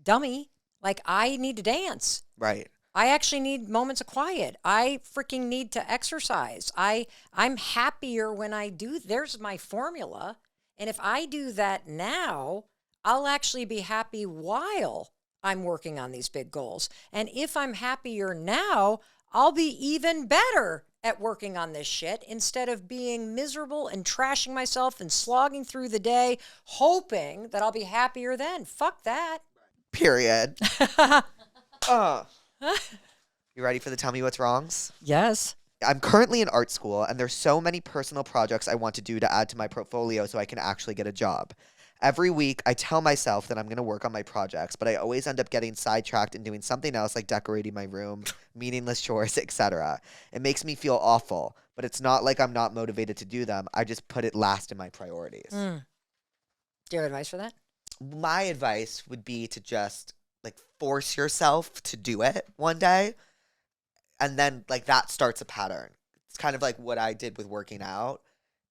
dummy, like I need to dance. Right. I actually need moments of quiet. I freaking need to exercise. I'm happier when I do. There's my formula. And if I do that now, I'll actually be happy while I'm working on these big goals. And if I'm happier now, I'll be even better at working on this shit instead of being miserable and trashing myself and slogging through the day, hoping that I'll be happier then. Fuck that. Period. You ready for the Tell Me What's Wrongs? Yes. I'm currently in art school, and there's so many personal projects I want to do to add to my portfolio so I can actually get a job. Every week, I tell myself that I'm going to work on my projects, but I always end up getting sidetracked and doing something else, like decorating my room, meaningless chores, etc. It makes me feel awful, but it's not like I'm not motivated to do them. I just put it last in my priorities. Do you have advice for that? My advice would be to just like force yourself to do it one day, and then like that starts a pattern. It's kind of like what I did with working out.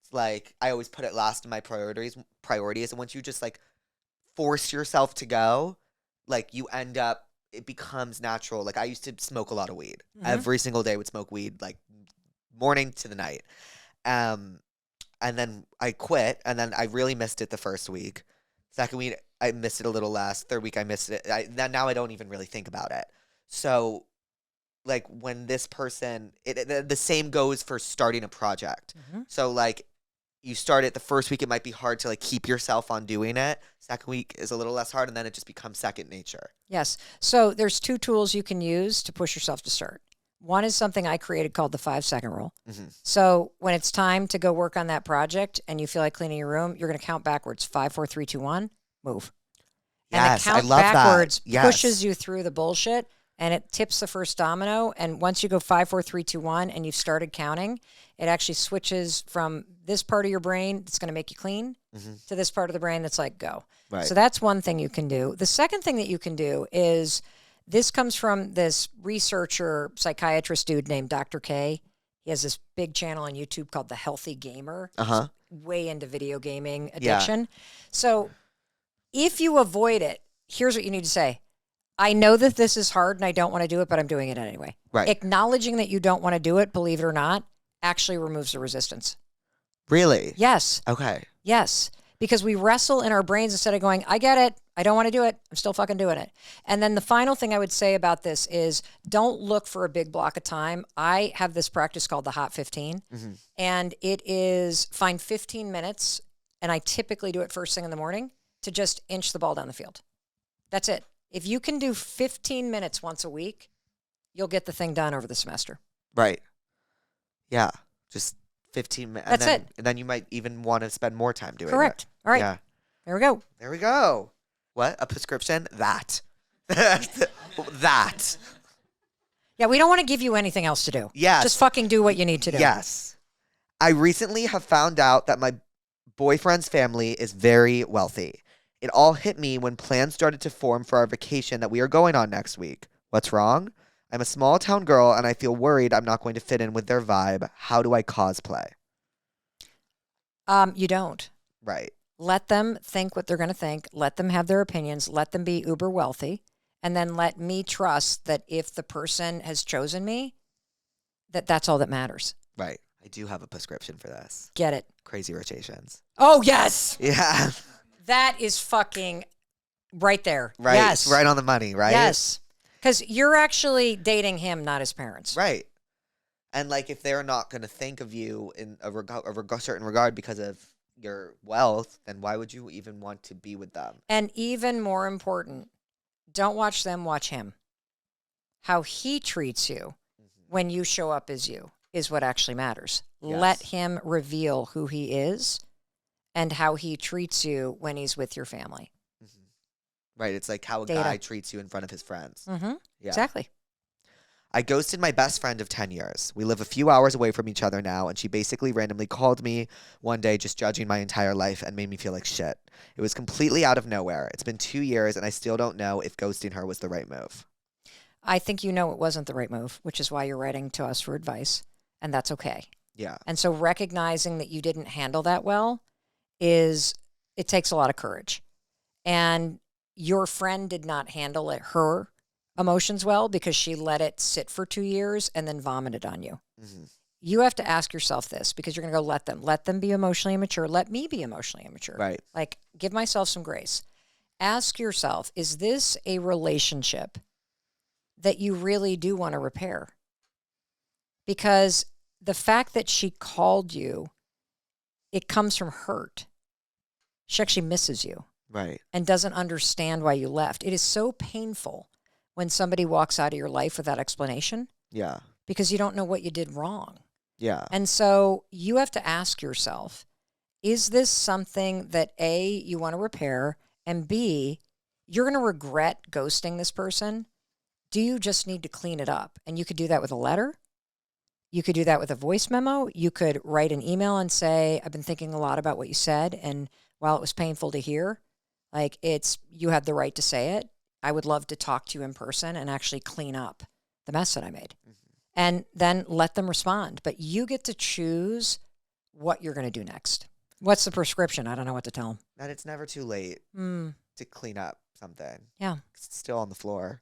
It's like I always put it last in my priorities, and once you just like force yourself to go, like you end up, it becomes natural. Like I used to smoke a lot of weed. Every single day I would smoke weed, like morning to the night. And then I quit, and then I really missed it the first week. Second week, I missed it a little less. Third week, I missed it. Now I don't even really think about it. So, like, when this person, the same goes for starting a project. So, like, you start it the first week, it might be hard to, like, keep yourself on doing it. Second week is a little less hard, and then it just becomes second nature. Yes. So, there's 2 tools you can use to push yourself to start. One is something I created called the 5-second rule. So when it's time to go work on that project and you feel like cleaning your room, you're going to count backwards. 5, 4, 3, 2, 1, move. Yes, and the count I love backwards that. Yes. pushes you through the bullshit, and it tips the first domino. And once you go 5, 4, 3, 2, 1, and you've started counting, it actually switches from this part of your brain that's going to make you clean to this part of the brain that's like, go. Right. So that's one thing you can do. The second thing that you can do is, this comes from this researcher, psychiatrist dude named Dr. K. He has this big channel on YouTube called The Healthy Gamer. He's way into video gaming addiction. So if you avoid it, here's what you need to say. I know that this is hard and I don't want to do it, but I'm doing it anyway. Right. Acknowledging that you don't want to do it, believe it or not, actually removes the resistance. Really? Yes. Okay. Yes. Because we wrestle in our brains instead of going, I get it. I don't want to do it. I'm still fucking doing it. And then the final thing I would say about this is, don't look for a big block of time. I have this practice called the Hot 15. And it is find 15 minutes, and I typically do it first thing in the morning, to just inch the ball down the field. That's it. If you can do 15 minutes once a week, you'll get the thing done over the semester. Right. Yeah, just 15 minutes. That's it. And then you might even want to spend more time doing it. Correct. All right. Yeah. There we go. There we go. What? A prescription? That. That. Yeah, we don't want to give you anything else to do. Yes. Just fucking do what you need to do. Yes. I recently have found out that my boyfriend's family is very wealthy. It all hit me when plans started to form for our vacation that we are going on next week. What's wrong? I'm a small town girl and I feel worried I'm not going to fit in with their vibe. How do I cosplay? You don't. Right. Let them think what they're going to think. Let them have their opinions. Let them be uber wealthy. And then let me trust that if the person has chosen me, that's all that matters. Right. I do have a prescription for this. Get it. Crazy Rich Asians. Oh, yes. Yeah. That is fucking right there. Right. Yes. It's right on the money, right? Yes. Because you're actually dating him, not his parents. Right. And like if they're not going to think of you in a certain regard because of your wealth, then why would you even want to be with them? And even more important, don't watch them, watch him. How he treats you when you show up as you is what actually matters. Yes. Let him reveal who he is and how he treats you when he's with your family. Right. It's like how a Data. guy treats you in front of his friends. Mm-hmm. Yeah. Exactly. I ghosted my best friend of 10 years. We live a few hours away from each other now, and she basically randomly called me one day just judging my entire life and made me feel like shit. It was completely out of nowhere. It's been 2 years, and I still don't know if ghosting her was the right move. I think you know it wasn't the right move, which is why you're writing to us for advice, and that's okay. Yeah. And so recognizing that you didn't handle that well it takes a lot of courage. And your friend did not handle her emotions well because she let it sit for 2 years and then vomited on you. Mm-hmm. You have to ask yourself this because you're going to go let them be emotionally immature. Let me be emotionally immature. Right. Like give myself some grace. Ask yourself, is this a relationship that you really do want to repair? Because the fact that she called you, it comes from hurt. She actually misses you. Right. And doesn't understand why you left. It is so painful when somebody walks out of your life without explanation. Yeah. Because you don't know what you did wrong. Yeah. And so you have to ask yourself, is this something that A, you want to repair, and B, you're going to regret ghosting this person? Do you just need to clean it up? And you could do that with a letter. You could do that with a voice memo. You could write an email and say, I've been thinking a lot about what you said. And while it was painful to hear, you had the right to say it. I would love to talk to you in person and actually clean up the mess that I made. Mm-hmm. And then let them respond. But you get to choose what you're going to do next. What's the prescription? I don't know what to tell them. That it's never too late to clean up something. Yeah. It's still on the floor.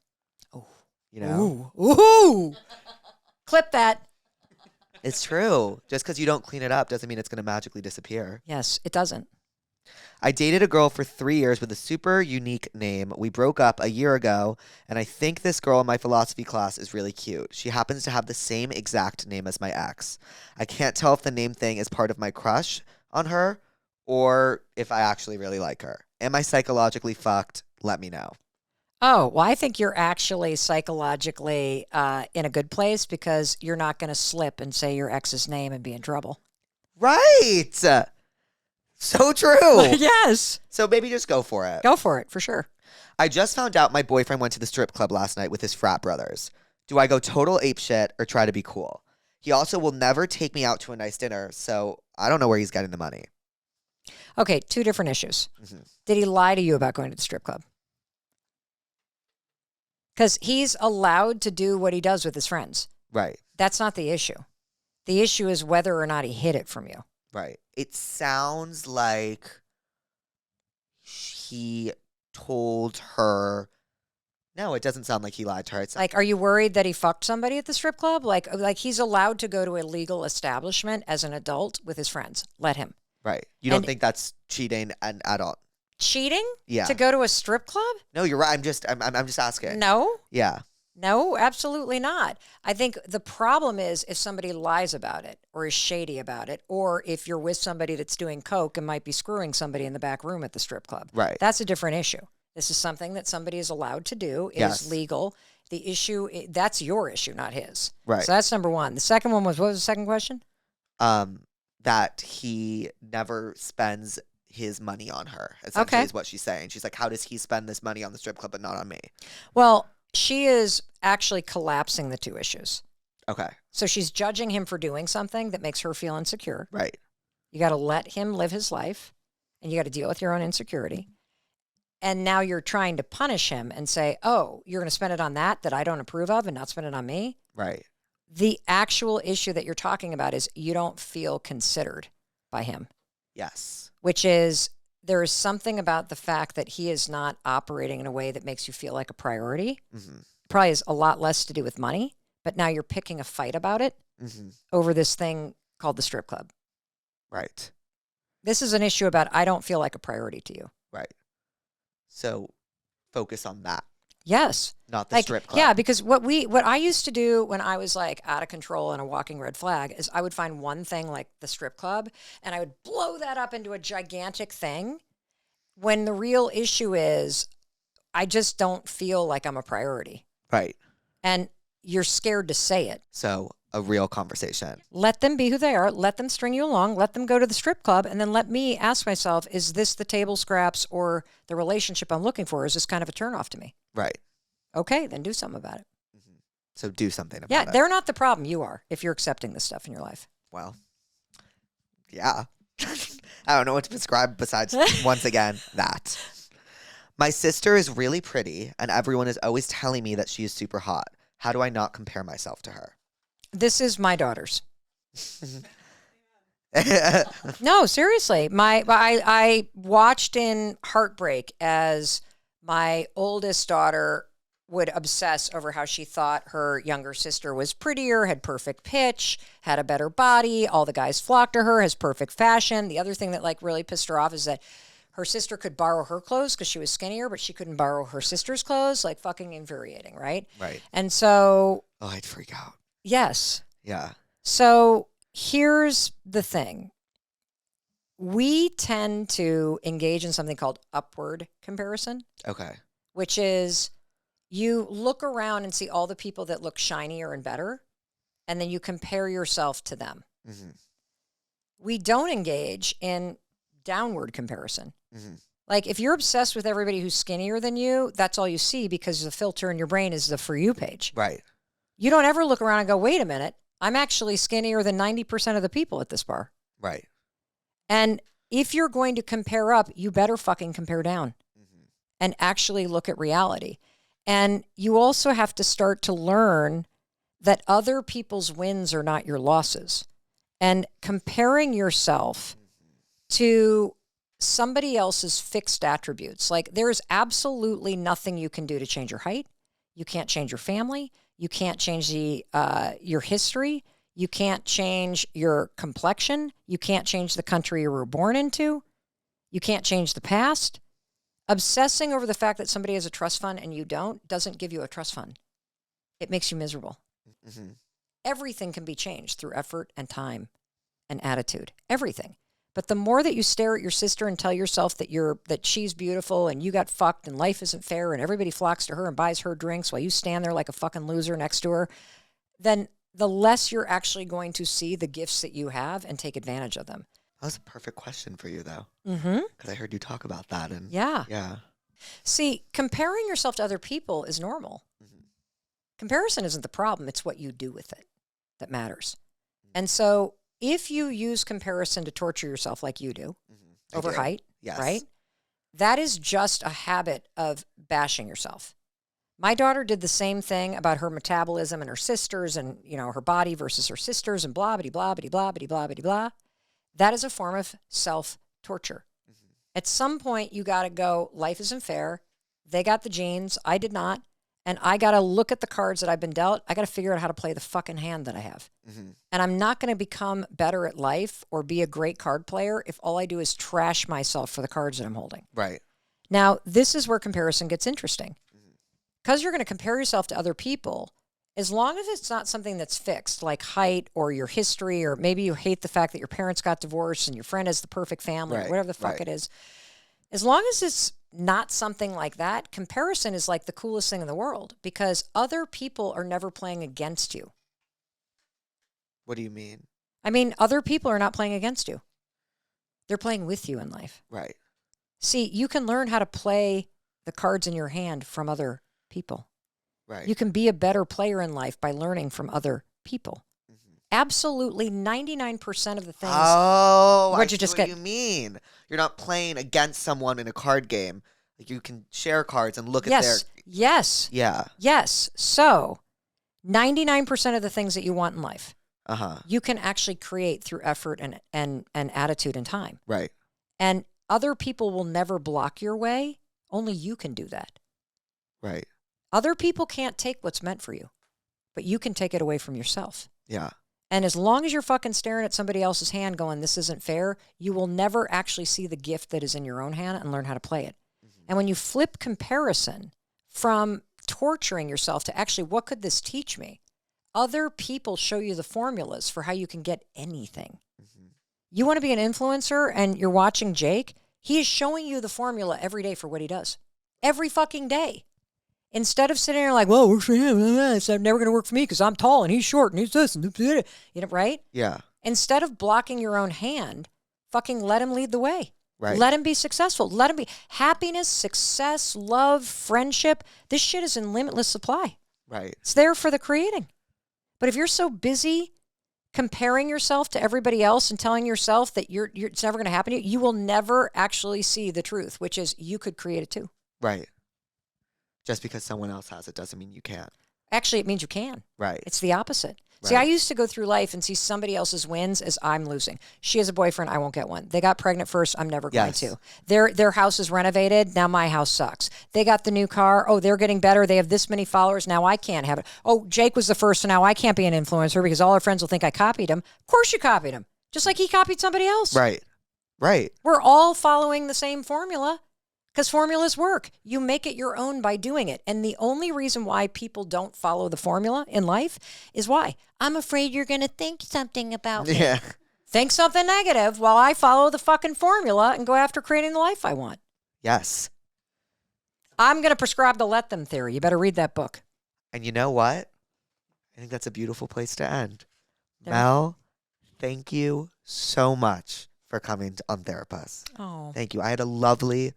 Oh. You know? Ooh. Clip that. It's true. Just because you don't clean it up doesn't mean it's going to magically disappear. Yes, it doesn't. I dated a girl for 3 years with a super unique name. We broke up a year ago, and I think this girl in my philosophy class is really cute. She happens to have the same exact name as my ex. I can't tell if the name thing is part of my crush on her or if I actually really like her. Am I psychologically fucked? Let me know. Oh, well, I think you're actually psychologically in a good place because you're not going to slip and say your ex's name and be in trouble. Right. So true. Yes. So maybe just go for it. Go for it, for sure. I just found out my boyfriend went to the strip club last night with his frat brothers. Do I go total apeshit or try to be cool? He also will never take me out to a nice dinner, so I don't know where he's getting the money. Okay, 2 different issues. Mm-hmm. Did he lie to you about going to the strip club? Because he's allowed to do what he does with his friends. Right. That's not the issue. The issue is whether or not he hid it from you. Right. It sounds like he told her. No, it doesn't sound like he lied to her. It's like, are you worried that he fucked somebody at the strip club? Like he's allowed to go to a legal establishment as an adult with his friends. Let him. Right. You don't think that's cheating and adult? Cheating? Yeah. To go to a strip club? No, you're right. I'm just asking. No. Yeah. No, absolutely not. I think the problem is if somebody lies about it or is shady about it, or if you're with somebody that's doing coke and might be screwing somebody in the back room at the strip club. Right. That's a different issue. This is something that somebody is allowed to do. It is legal. The issue, that's your issue, not his. Right. So that's number one. The second one was, what was the second question? That he never spends his money on her, essentially, is what she's saying. She's like, how does he spend this money on the strip club but not on me? Well, she is actually collapsing the two issues. Okay. So she's judging him for doing something that makes her feel insecure. Right. You got to let him live his life, and you got to deal with your own insecurity. And now you're trying to punish him and say, oh, you're going to spend it on that I don't approve of and not spend it on me? Right. The actual issue that you're talking about is you don't feel considered by him. Yes. Which is, there is something about the fact that he is not operating in a way that makes you feel like a priority. Mm-hmm. Probably has a lot less to do with money, but now you're picking a fight about it over this thing called the strip club. Right. This is an issue about I don't feel like a priority to you. Right. So focus on that. Yes. Not the strip club. Yeah, because what I used to do when I was like out of control and a walking red flag is I would find one thing like the strip club and I would blow that up into a gigantic thing when the real issue is I just don't feel like I'm a priority. Right. And you're scared to say it. So a real conversation. Let them be who they are. Let them string you along. Let them go to the strip club. And then let me ask myself, is this the table scraps or the relationship I'm looking for? Is this kind of a turnoff to me? Right. Okay, then do something about it. Mm-hmm. So do something about it. Yeah, they're not the problem. You are, if you're accepting this stuff in your life. Well, yeah. I don't know what to describe besides, once again, that. My sister is really pretty, and everyone is always telling me that she is super hot. How do I not compare myself to her? This is my daughter's. No, seriously. I watched in heartbreak as my oldest daughter would obsess over how she thought her younger sister was prettier, had perfect pitch, had a better body. All the guys flocked to her, has perfect fashion. The other thing that like really pissed her off is that her sister could borrow her clothes because she was skinnier, but she couldn't borrow her sister's clothes. Like fucking infuriating, right? Right. And so... Oh, I'd freak out. Yes. Yeah. So here's the thing. We tend to engage in something called upward comparison. Okay. Which is you look around and see all the people that look shinier and better, and then you compare yourself to them. Mm-hmm. We don't engage in downward comparison. Mm-hmm. Like if you're obsessed with everybody who's skinnier than you, that's all you see because the filter in your brain is the For You page. Right. You don't ever look around and go, wait a minute, I'm actually skinnier than 90% of the people at this bar. Right. And if you're going to compare up, you better fucking compare down and actually look at reality. And you also have to start to learn that other people's wins are not your losses. And comparing yourself to somebody else's fixed attributes. Like there's absolutely nothing you can do to change your height. You can't change your family. You can't change your history. You can't change your complexion. You can't change the country you were born into. You can't change the past. Obsessing over the fact that somebody has a trust fund and you don't doesn't give you a trust fund. It makes you miserable. Mm-hmm. Everything can be changed through effort and time and attitude. Everything. But the more that you stare at your sister and tell yourself that she's beautiful and you got fucked and life isn't fair and everybody flocks to her and buys her drinks while you stand there like a fucking loser next to her, then the less you're actually going to see the gifts that you have and take advantage of them. That was a perfect question for you, though. Mm-hmm. Because I heard you talk about that. And yeah. Yeah. See, comparing yourself to other people is normal. Mm-hmm. Comparison isn't the problem. It's what you do with it that matters. Mm-hmm. And so if you use comparison to torture yourself like you do, over height, yes. Right? That is just a habit of bashing yourself. My daughter did the same thing about her metabolism and her sisters and, her body versus her sisters and blah, blah, blah, blah, blah, blah, blah, blah. That is a form of self-torture. Mm-hmm. At some point, you got to go, life isn't fair. They got the genes. I did not. And I got to look at the cards that I've been dealt. I got to figure out how to play the fucking hand that I have. Mm-hmm. And I'm not going to become better at life or be a great card player if all I do is trash myself for the cards that I'm holding. Right. Now, this is where comparison gets interesting. Because you're going to compare yourself to other people, as long as it's not something that's fixed, like height or your history, or maybe you hate the fact that your parents got divorced and your friend has the perfect family, or whatever the fuck it is, As long as it's not something like that, comparison is like the coolest thing in the world because other people are never playing against you. What do you mean? I mean, other people are not playing against you. They're playing with you in life. Right. See, you can learn how to play the cards in your hand from other people. Right. You can be a better player in life by learning from other people. Absolutely 99% of the things. Oh, what you mean. You're not playing against someone in a card game. Like you can share cards and look at their. Yes. Yeah. Yes. So 99% of the things that you want in life, you can actually create through effort and attitude and time. Right. And other people will never block your way. Only you can do that. Right. Other people can't take what's meant for you, but you can take it away from yourself. Yeah. And as long as you're fucking staring at somebody else's hand going, this isn't fair, you will never actually see the gift that is in your own hand and learn how to play it. Mm-hmm. And when you flip comparison from torturing yourself to actually, what could this teach me? Other people show you the formulas for how you can get anything. Mm-hmm. You want to be an influencer and you're watching Jake, he is showing you the formula every day for what he does. Every fucking day. Instead of sitting there like, well, works for him. It's never going to work for me because I'm tall and he's short and he's this. And you know, right? Yeah. Instead of blocking your own hand, fucking let him lead the way. Right. Let him be successful. Let him be happiness, success, love, friendship. This shit is in limitless supply. Right. It's there for the creating. But if you're so busy comparing yourself to everybody else and telling yourself that it's never going to happen to you, you will never actually see the truth, which is you could create it too. Right. Just because someone else has it doesn't mean you can't. Actually, it means you can. Right. It's the opposite. Right. See, I used to go through life and see somebody else's wins as I'm losing. She has a boyfriend, I won't get one. They got pregnant first, I'm never going to. Their house is renovated, now my house sucks. They got the new car, oh, they're getting better, they have this many followers, now I can't have it. Oh, Jake was the first, so now I can't be an influencer because all our friends will think I copied him. Of course you copied him, just like he copied somebody else. Right. Right. We're all following the same formula. Because formulas work. You make it your own by doing it. And the only reason why people don't follow the formula in life is why? I'm afraid you're going to think something about me. Yeah. Think something negative while I follow the fucking formula and go after creating the life I want. Yes. I'm going to prescribe the let them theory. You better read that book. And you know what? I think that's a beautiful place to end. Mel, thank you so much for coming on Therapuss. Oh. Thank you. I had a lovely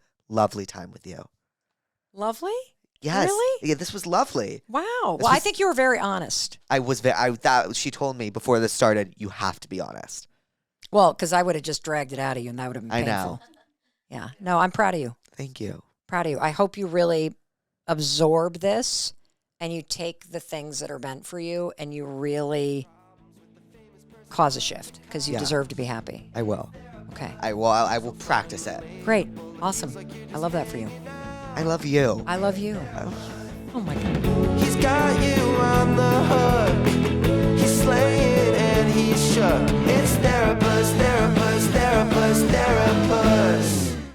time with you. Lovely? Yes. Really? Yeah, this was lovely. Wow. I think you were very honest. She told me before this started, you have to be honest. Well, because I would have just dragged it out of you and that would have been painful. I know. Yeah. No, I'm proud of you. Thank you. Proud of you. I hope you really absorb this and you take the things that are meant for you and you really cause a shift because you deserve to be happy. I will. Okay. I will practice it. Great. Awesome. I love that for you. I love you. I love you. Oh my God. He's got you on the hook. He's slaying and he's shook. It's there.